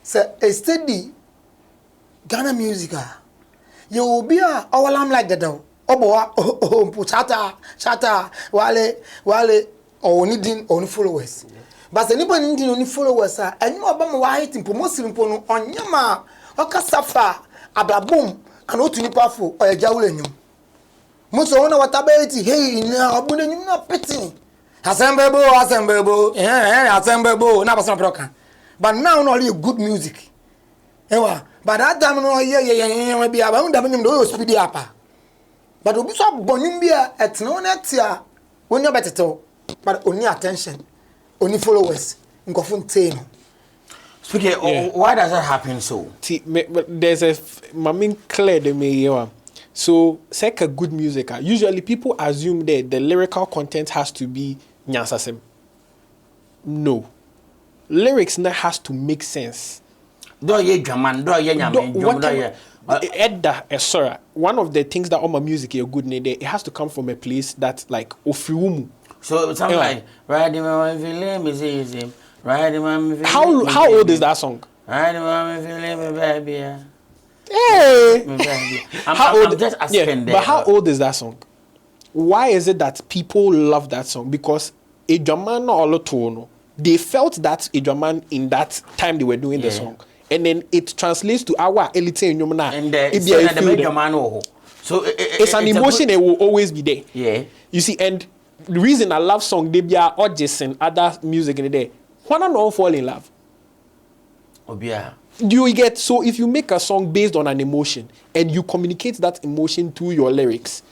se a steady Ghana music you will be a owalam like the do obo chata wale or needing on followers but anybody needing only followers and you about my hit in promotion on yama okasafa abrabum and what you powerful or a jawlenyum most of what ability hey na obunenyum na petting assemble na person broken but now only good music ewa but that time no yeah be about them do speed up but obi so bonyum bia etno na tia wonya beteto but only attention only followers nkofo ntey no speaking why does that happen so there's a mamin clear the me so like a good music usually people assume that the lyrical content has to be nyansasem. No, lyrics now has to make sense. Do ye German, do ye Yaman, sorry. One of the things that all my music is good, it has to come from a place that like ofiumu. So it sounds like riding my feeling, riding my How old is that song? Riding my feeling, baby. Hey, I'm just asking but how old is that song? Why is it that people love that song? Because Ejaman or Tono, they felt that Ejaman in that time they were doing the song. And then it translates to our elite in Yomana. And so it's an emotion that will always be there. Yeah. You see, and the reason I love song, they be or just and other music in the day. Why not fall in love? Do you get, so if you make a song based on an emotion and you communicate that emotion through your lyrics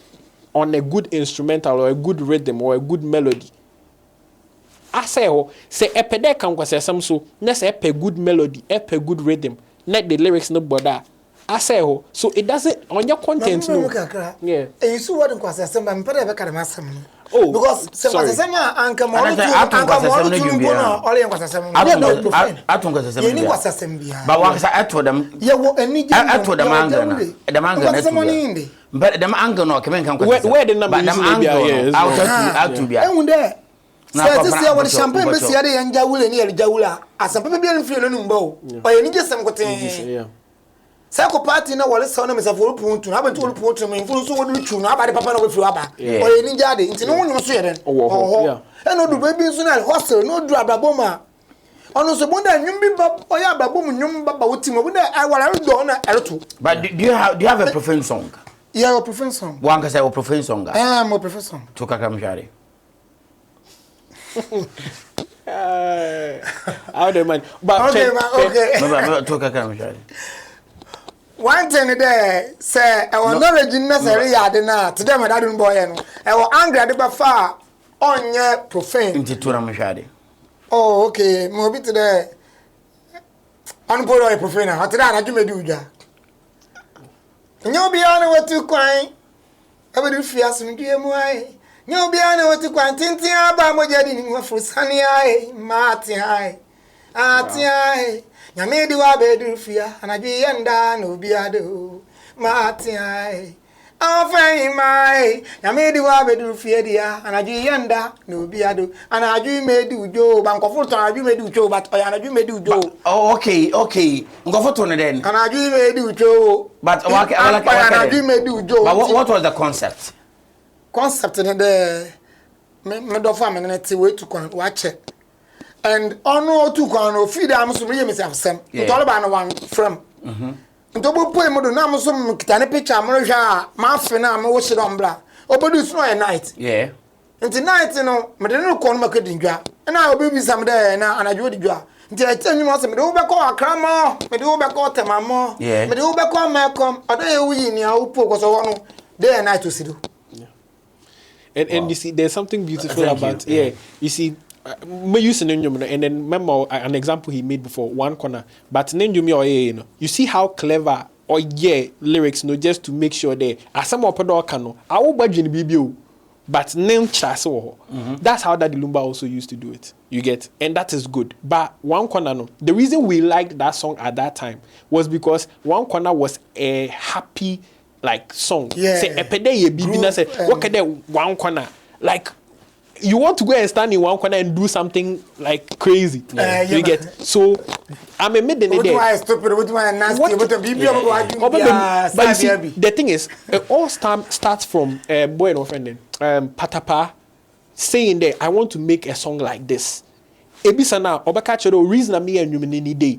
on a good instrumental or a good rhythm or a good melody, I say a pede can was some so let's a good melody, a good rhythm, let the lyrics no bother. I say so it doesn't on your content. No. Yeah. And you see what was some I'm better because sorry. But them anger no come where the number out to be say this year when champagne be see dey anja wule ni jawula asampe be be feel no mbo o ye ni jesem koten say ko party na wole saw na me safo puntu na bantu wole puntu me funu so wodu chu na abade papa na we feel aba o ye ni jade nti no wonyo so ye den e no du baby so na hostel no du ababoma ono so bunda nyum bi ba o ya ababom nyum baba wotimo bunda I wala do na ereto. But do you have a profane song? Yeah, a profane song. One can say a profane song. I'm a profane song. To Kakamjari. How the man? But okay. One thing there, say I was not ready necessarily yard today my dad boy and I was angry at the far on your profane. Into Turamashadi. Oh, okay. Maybe today on polo profane. How today I do me do that. You'll be on what you crying. I will fear some dear moy. You'll be on what you crying. Tintin about my daddy in for sunny eye, Marty high. Ati ya made you a bedu fear, and I be and no be a do. Marty high. Oh, fine, my. Ya made you a bedu fear, dear, and I be and no be a do. And I do may do Joe, Bank of Fulton, I do may do Joe, but I do may do Joe. Oh, okay. Go for Tony then. And I do may do Joe. But I do may do Joe. But what was the concept? Concept in the middle family way to watch it. And on no two can feed them so really myself some. It's all about one from. Ntobo poe mo do na mo so kitane picture mo hwa a ma fe na mo wo hye on bla obodu so no night yeah nti night no me de no ko no makedi dwa na obi bi sam de na anadwo di dwa nti a tani mo so me de wo be ko akra mo me de wo be ko tema mo me de wo be ko makom odo ye wuyi ni a wo po ko so wo no day and night to see do and you see there's something beautiful about you see me using Nenjum and then remember an example he made before one corner but Nenjum or you see how clever or lyrics no just to make sure they as some of the cano I will budge in BBO but name chaso that's how Daddy Lumba also used to do it you get and that is good but one corner no the reason we liked that song at that time was because one corner was a happy like song say a pede ye bibi na say what can one corner like you want to go and stand in one corner and do something like crazy. You get so. I'm a midday. What do I stupid? What do I nasty? What do I But you see, the thing is, it all starts from boy and offending. Patapa saying that I want to make a song like this. Ebisana obakacho reason me and you day,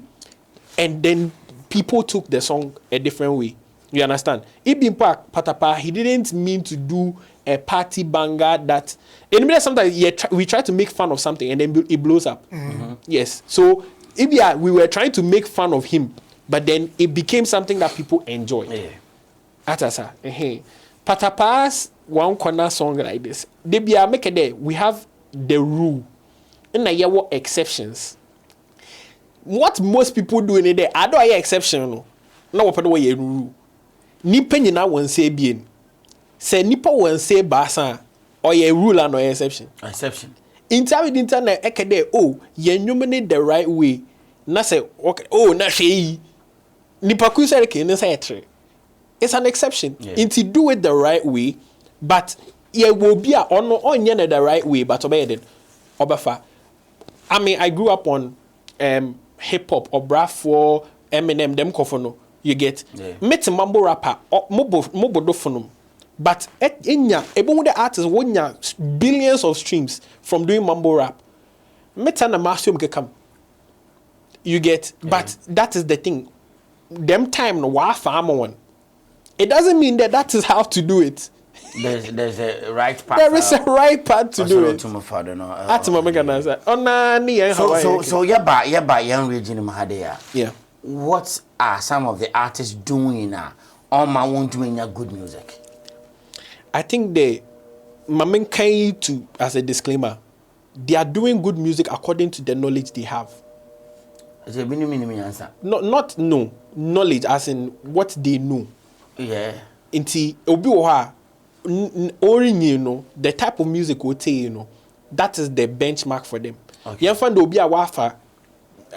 and then people took the song a different way. You understand? Ibn Park Patapa, he didn't mean to do a party banger that. And sometimes we try to make fun of something and then it blows up. Yes. So we were trying to make fun of him, but then it became something that people enjoy. Atasa. Patapa's one corner song like this. We have the rule. And there were exceptions. What most people do in there, I don't hear exception. No, what way you rule. Nipa nyina won say bien. Say nipa won say basa or ye rule and no exception. Exception. Internet ekede ye nominate the right way. Na say okay, na hwe nipa ku say ke ne say etre. It's an exception. Inti do it the right way, but ye will be a ono onye the right way but obey it. Obafa. I mean, I grew up on hip hop or Brafo, Eminem, them kofono. You get met mambo rapper or mobodophonum. But the artists won billions of streams from doing mambo rap. Metana Martium come. You get, but that is the thing. Them time no wa farm one. It doesn't mean that is how to do it. There's a right path. There is a right path to do it. So young region Mahadea. Yeah. What are some of the artists doing now? Or my want doing good music? I think they to as a disclaimer, they are doing good music according to the knowledge they have. Not knowledge as in what they know. Yeah. Inti obi the type of music we take, that is the benchmark for them. You find obi a wafa,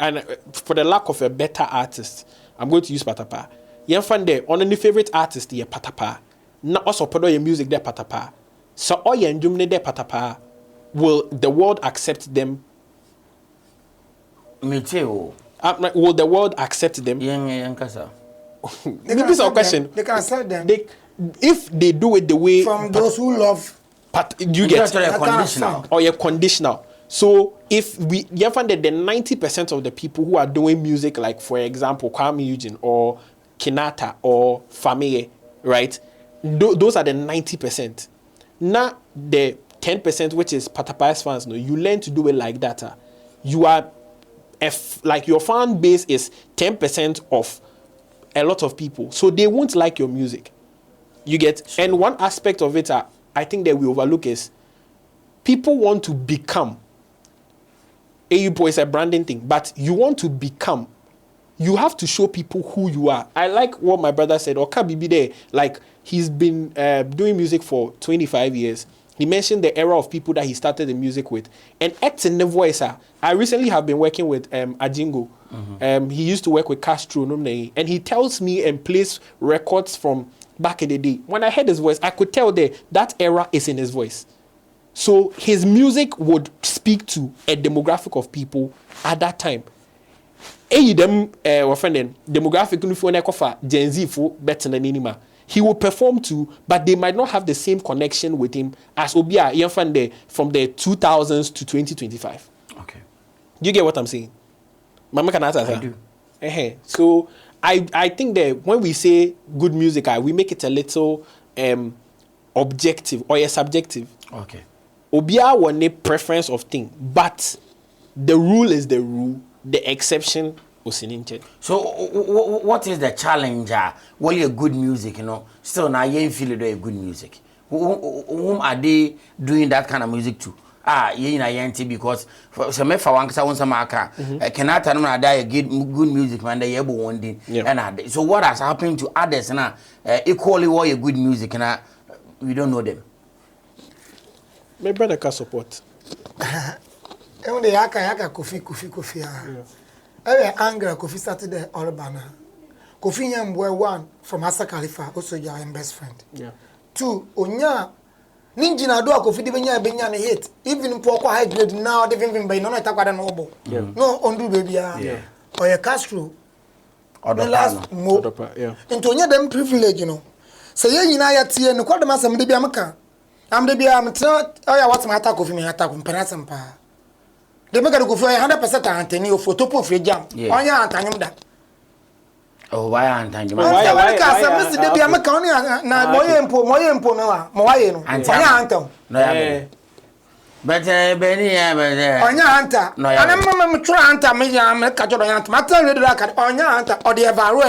and for the lack of a better artist, I'm going to use Patapa. You find the on any favorite artist, yeah Patapa. Not also put your music there Patapa. So all your enjoyment there Patapa. Will the world accept them? Me too. Will the world accept them? This is a question. They can accept them. If they do it the way from those who love, you get conditional or you're conditional. So if we find that the 90% of the people who are doing music, like for example Kwame Eugene or Kinata or Fameye, right? Those are the 90%. Now the 10%, which is Patapa's fans, you learn to do it like that. You are like your fan base is 10% of a lot of people, so they won't like your music. You get, and one aspect of it, I think that we overlook is people want to become. AUPO is a branding thing, but you want to become. You have to show people who you are. I like what my brother said. Oka Bibi there, like he's been doing music for 25 years. He mentioned the era of people that he started the music with. And acting the voice. I recently have been working with Ajingo. He used to work with Castro, and he tells me and plays records from back in the day. When I heard his voice, I could tell that era is in his voice. So his music would speak to a demographic of people at that time. Demographic Gen Z for better than anima. He will perform too, but they might not have the same connection with him as Obia Yefande from the 2000s to 2025. Okay. Do you get what I'm saying? Mama can answer. I do. So I think that when we say good music, we make it a little objective or subjective. Okay. Obia want a preference of thing, but the rule is the rule. The exception was in intent. So what is the challenge? Well, you good music, Still now you ain't feel it good music. Whom are they doing that kind of music to? You know, because some if I want some marker, cannot tell me that good music man. They able one day. And so what has happened to others now? Equally, what your good music and we don't know them. My brother can support. Only Yaka Kofi. Every anger Kofi started the Alabama. Kofi Nyam were one from Asa Khalifa, also your best friend. Yeah. 2, Onya ninjina do Kofi de benya ne hit even poko high grade now de vim by no na takwada no obo no ondu baby yeah oye Castro the last mo into nya dem privilege you know say ye nyina ya tie no kwadam asem de bia meka am de bia mtra oya what my attack Kofi me attack comparison pa de meka de Kofi 100% anteni o photo po free jam onya antanyum da oh why antanyum why ka say de bia meka oni na moye mpo no a mo waye no onya antam no ya but Benny onya anta ana mama mtura anta me ya me ka jodo anta mata redo aka onya anta o de evaru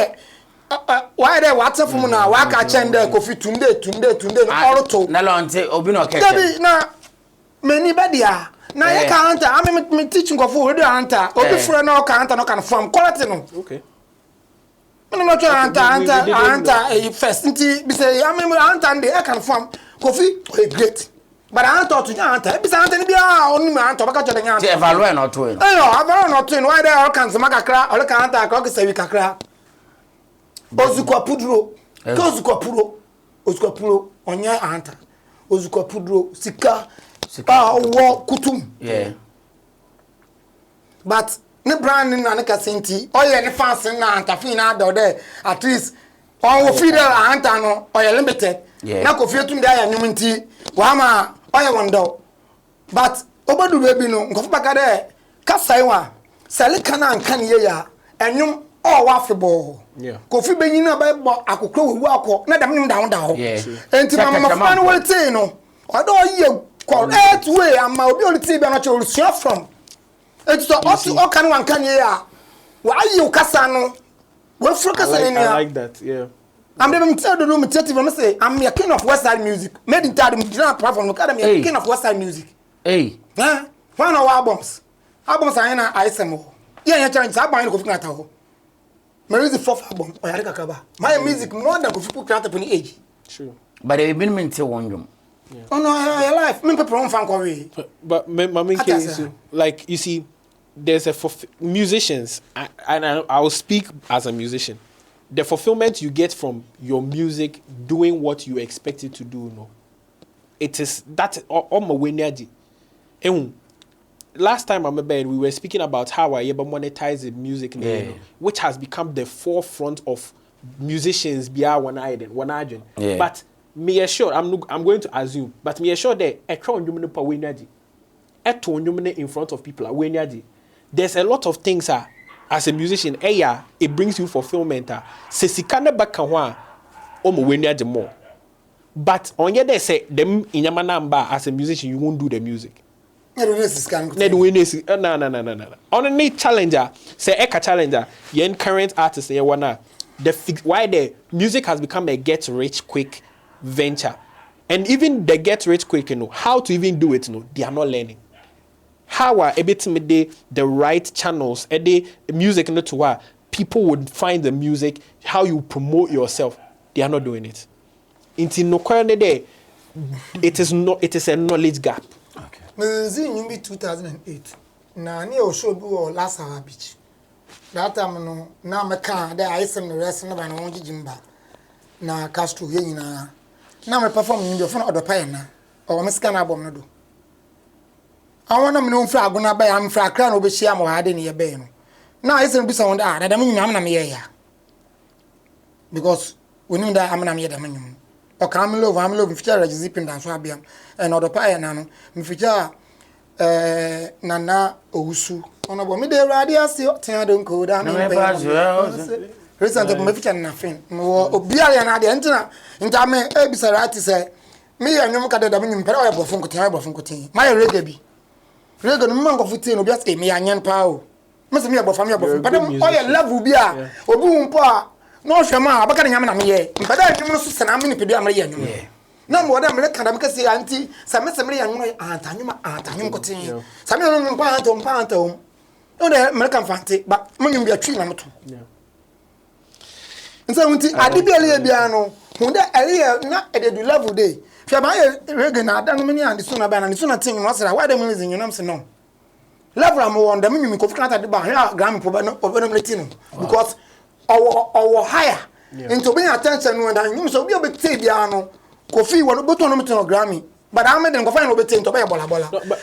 why dey what from na wa ka chende Kofi tunde no oroto na lonte obi no keke Dabi na meni badia na ye ka anta am me teach ngofo redo anta obi fura na o ka anta no kan form quality no okay no no try anta first nti bi say am anta nde e kan form Kofi great but I thought to anta bi say anta ni bia oni ma anta baka jodo anta evaluate not to no evaluate not to why dey all kan so makakra all kan anta ka o se wi kakra ozukwa pudro ko ozukwa puro onya anta ozukwa pudro sika wo kutum yeah but ne brand na ne kasenti oye ne fans na anta fi na do there at least on wo fi there anta no oye limited na Kofi etum da ya nyum nti wa ma oye wondo but obodu baby no nkofo baka there kasai wa sele kana anka ne ya enyum o wa febo Kofi benyina ba bo akokro wewu akọ na dam nyum da ho enti mama fan we tin no odo ye correct way ama obi oliti be no che olusua from it's o kan wan kan ye a wa ayi kasa no we focus on I like that I'm the room I say I'm a king of West Side music made in Tadum platform academy king of West Side music hey one of albums are in ISMO yeah challenge abanye Kofi Kinata ho my music fourth album oyare kakaba my music more than Kofi Kinata put age true but they been maintain one room oh no your life me people on fan kowe but my case like you see there's a musicians and I will speak as a musician. The fulfillment you get from your music doing what you expect it to do, no. It is that all my way near the. Last time I'm bed, we were speaking about how I ever monetize the music, which has become the forefront of musicians beyond one agent. But me assure, I'm going to assume, but me assure that a crown you pa way near the, in front of people are way near the. There's a lot of things as a musician, it brings you fulfillment. Se sikana baka ho omo weni ade more. But on your day say them in your number as a musician, you won't do the music. No. On a need challenger, say eka challenger, yen current artist ye wana. Why the music has become a get rich quick venture. And even the get rich quick, how to even do it, they are not learning. How are the right channels, the music not to where people would find the music, how you promote yourself. They are not doing it. It is a knowledge gap. Okay. Me in 2008. Na ni o show bi last hour beach. That time no na me kan there I some the rest na ba na won jimba. Na Castro ye nyina. Na me perform ni bi fo na odopa na. O me scan album no do. I want to know if I'm going to buy am fra crown obi share mo hade ne ye be no na I say be sound na dem nyam na me ye ya because we knew that am na me ye dem nyam o ka am love feature register pin dan so abiam and odo pa ye na no me feature nana owusu ono bo me de rade ase ten don ko da me be recent me feature na fin mo obi ale na de ntina me e bi sara ati say me ye nyam ka de dem nyam pere o ye bofun ko ten my reggae bi Rego no man go futi no bias me anyen pa o. Me se me agbofa but o level bi a obi humpo a no hwema abaka nyam na me ye. Mpeda nyum no so sena me ni pedu amre ye nyum. Na mo da me kada me kase anti sa me se me ye nyum antanyum ko tin. Sa me no mpa anta o. O de me kan fante ba me nyum bi atwi na meto. Nsa wonti ade bi ele bia no hu de ele na e de do level dey. If I reggae na dan many and so na ba na so na thing no say why dem reason you know say no level am won dem me Kofi Kinata de ba here gram po no letino because our higher into being attention no dan you so be obey bia no Kofi won boto no meto Grammy but I made them go find obtain to be bola.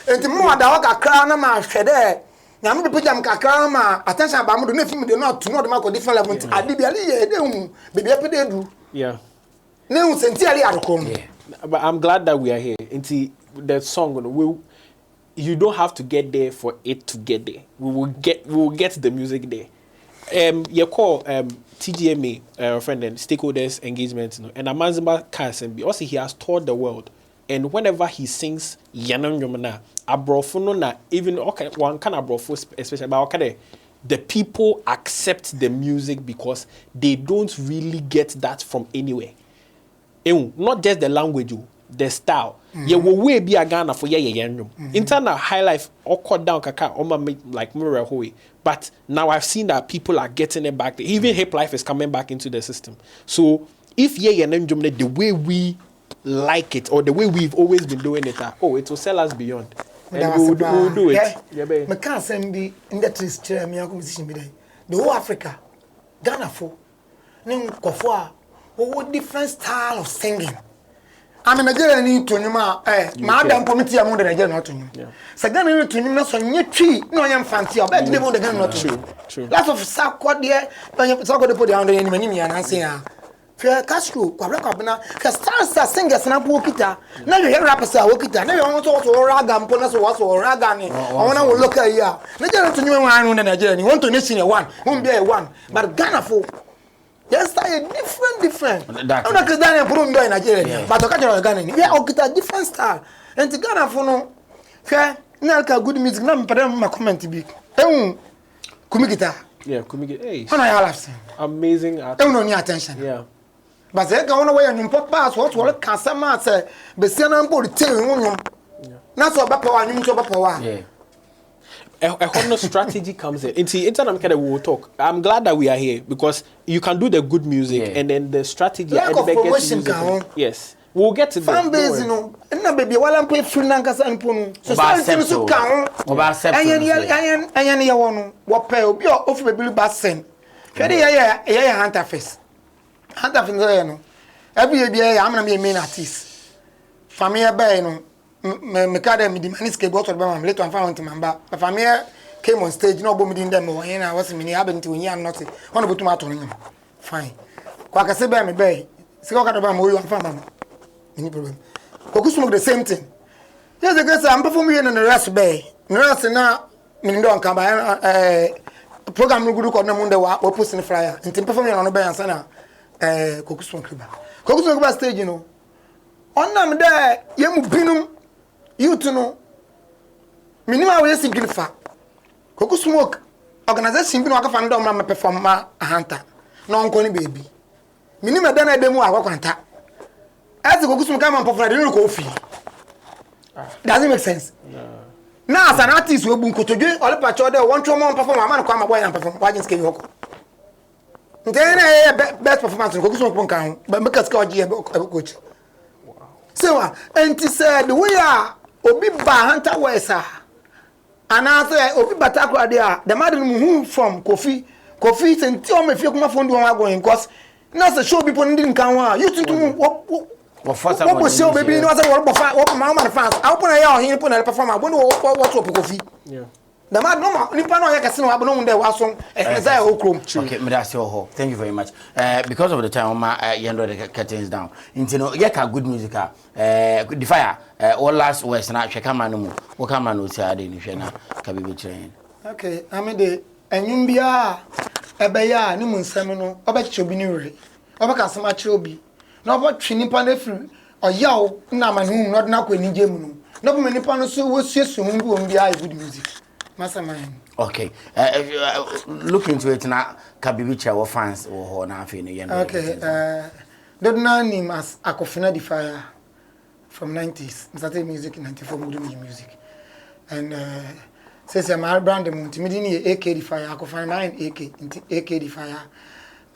And the more that I crown ma shede. Na me put am kakra ma attention about me do na film dey not to know the mark different level. Ade bia le dey hu baby epede du. Yeah. Na hu sentially adokon. Yeah. But I'm glad that we are here. Into the song you don't have to get there for it to get there. We will get the music there. You call TGMA friend and stakeholders engagement, and Amanzima Kasembi also he has toured the world, and whenever he sings Yanan Yomana Abrofo na even okay one kind of Abrofo especially but okay the people accept the music because they don't really get that from anywhere. Not just the language, the style. You will way be a Ghana for internal high life or cut down kaka or like Mura. But now I've seen that people are getting it back. Even hip life is coming back into the system. So if the way we like it or the way we've always been doing it, it will sell us beyond. And we'll do it. I can't send the industries chair me acquisition the whole Africa, Ghana for Kofua, different style of singing. I'm in Nigeria to Madam Committee among the Nigerian not to you. So Ghana to you, so you tree, no young fancy, I bet they won't again not true. Lots of Sakwa dear, but you put down the enemy and I say, Fair Castro, Quabracabana, Castars singers and a walkita. Now you hear rappers are walkita. Now you want to raga and ponas or ragani. I want to look at ya. Nigeria to you and Nigeria. You want to listen a one, won't be a one, but Ghana for. Yes, I different. I'm not going to put in Nigeria, but I can't Ghana. Yeah, okay, different style. And to Ghana for no fair, not good music. Now, my comment to be. Kumikita. Yeah, Kumikita. Hey, I have amazing. I don't know any attention. Yeah. But they go away and import pass what Casama say, but Sienna put it tell not so bad power, you to power. Yeah. A whole strategy comes in. Internet we will talk. I'm glad that we are here because you can do the good music and then the strategy. Lack of promotion yes, we'll get to fan base, you know. And baby, while I'm paying free Nankas and Puno, so something to count. And you want what pay be off a bill bassen. Yeah, Hunter face. Hunter face, every year I'm going to be a main artist. Family bay, no. Mekada the manuscript got to Bama later and found him but family came on stage no bomb in them when I was in happened to him nothing one of them fine Kwaka say me bay see what kind of you and farm any problem Kokusmo the same thing yes the guys I'm performing in the rest bay the rest now me don't come by program no good ko na munde wa post in flyer and performing on the bay and sana Kokusmo Kriba stage you know on them there yemu binum you to know minimum way simplify Koku Smoke organization bi no aka fan do ma perform ma hunter no nko ni baby minimum da na demo akwanta as Koku Smoke come perform dey no fi doesn't make sense now as an artist we bu nkotodwe all pacho dey want to perform am na kwa ma boy and perform kwa jinske yoko then best performance Koku Smoke kan but make us call coach so and he said we are obi ba hunter wesa anase obi batakwa there the man who from Kofi senti o me fie kuma phone do wan go because na say show people ndin kan wa you think what show baby no say what man fans how put ya hin put na perform abon what Kofi yeah the man no nipa no yakase no abon no wa so say okrom okay me that's your ho thank you very much because of the time ma yendo the curtains down into no yeka good music the fire all last words na hwe kama no mu wo kama no ti ade ni hwe na ka be kire okay am de enwum bia ebe ya ni mu nsem no obechicho bi ni wure obeka sema kire obi na obotwe nipa na firi oyaw na manhu no na kwa ni gem no no be nipa no so wo siesu hu bi o bia good music mastermind. Okay. Look into it now. Kabibicha or fans or na afi no. Okay. Don't know him as Akofina the Fire from 90s. I started music in 94 music. And says my brand multimedia AK the Fire. Akofina 9 AK the Fire.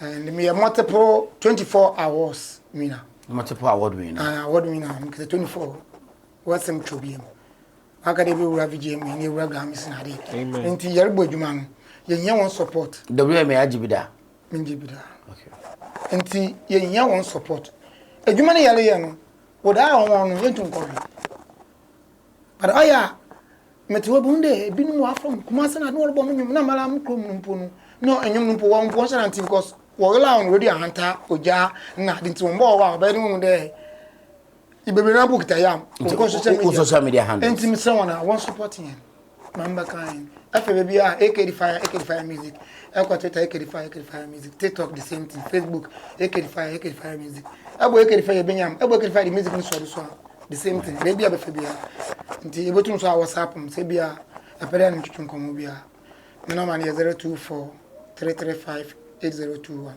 And me a multiple 24 hours winner. Multiple award winner. Award winner. Because 24. What's some trouble? Akadebe ura VGM ni ura gamis na de enti yerbo adwuma no ye won support WM ajibida minjibida okay enti ye won support adwuma ne yare ye no What I want to get but oh yeah, Metro Bunde, been more from Kumasan and all about me, Namalam Kumpuno. No, and you know, one person because we're already a hunter, Oja, nothing to more, bedroom there. You be na book tayam social media handles. Enti someone I want supporting him. Member kind. After baby AK5 music. Ekwa Twitter AK5 music. TikTok the same thing. Facebook AK5 music. Abo AK5 benyam. Abo AK5 the music no so the same thing. Baby abefe bia. Nti ebotum so WhatsApp m se bia apere na twetwe nkomo bia. My number is 024 335 8021.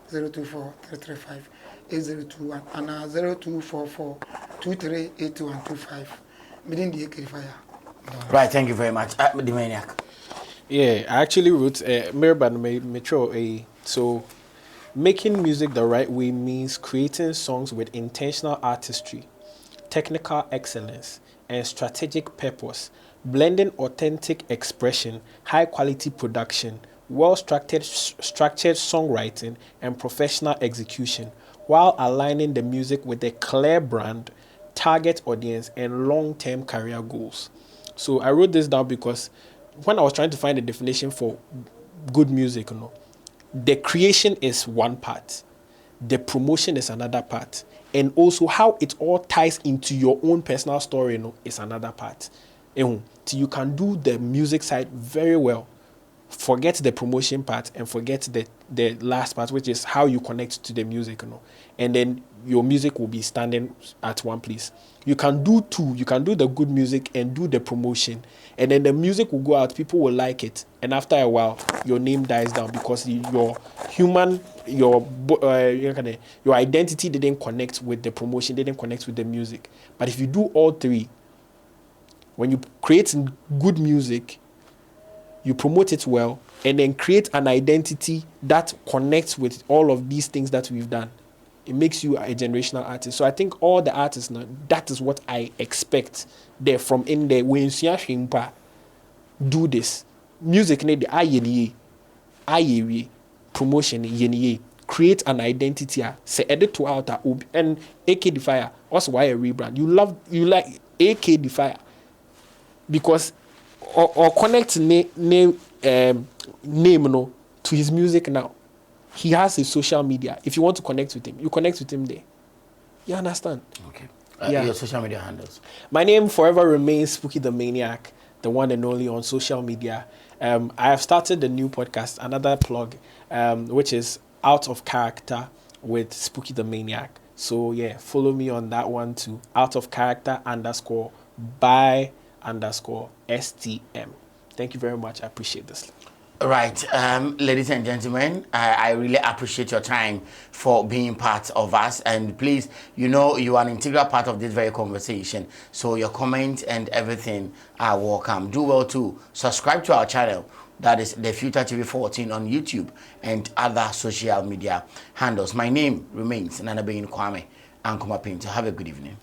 024 335 8021 and 0244 238125. Within the fire. Right, thank you very much. The Maniac. Yeah, I actually wrote Mirban Metro A. So, making music the right way means creating songs with intentional artistry, technical excellence, and strategic purpose, blending authentic expression, high quality production, well-structured songwriting, and professional execution, while aligning the music with a clear brand, target audience, and long-term career goals. So I wrote this down because when I was trying to find a definition for good music, the creation is one part, the promotion is another part, and also how it all ties into your own personal story, is another part. So you can do the music side very well. Forget the promotion part and forget the last part, which is how you connect to the music, and then your music will be standing at one place. You can do two. You can do the good music and do the promotion, and then the music will go out. People will like it, and after a while, your name dies down because your identity didn't connect with the promotion, didn't connect with the music. But if you do all three, when you create good music, you promote it well, and then create an identity that connects with all of these things that we've done, it makes you a generational artist. So I think all the artists now, that is what I expect there from in there. When you do this music, need the promotion, create an identity, say edit to outer and AK Defire. Also, why a rebrand? You like AK Defire because or connect name to his music now. He has his social media. If you want to connect with him, you connect with him there. You understand? Okay. Yeah. Your social media handles. My name forever remains Spooky the Maniac, the one and only on social media. I have started a new podcast, another plug, which is Out of Character with Spooky the Maniac. So yeah, follow me on that one too. Out of Character _by_STM. Thank you very much. I appreciate this. Right, ladies and gentlemen, I really appreciate your time for being part of us, and please, you are an integral part of this very conversation, so your comments and everything are welcome. Do well to subscribe to our channel, that is The Future TV 14 on YouTube and other social media handles. My name remains Nanabein Kwame Ankuma Painter. Have a good evening.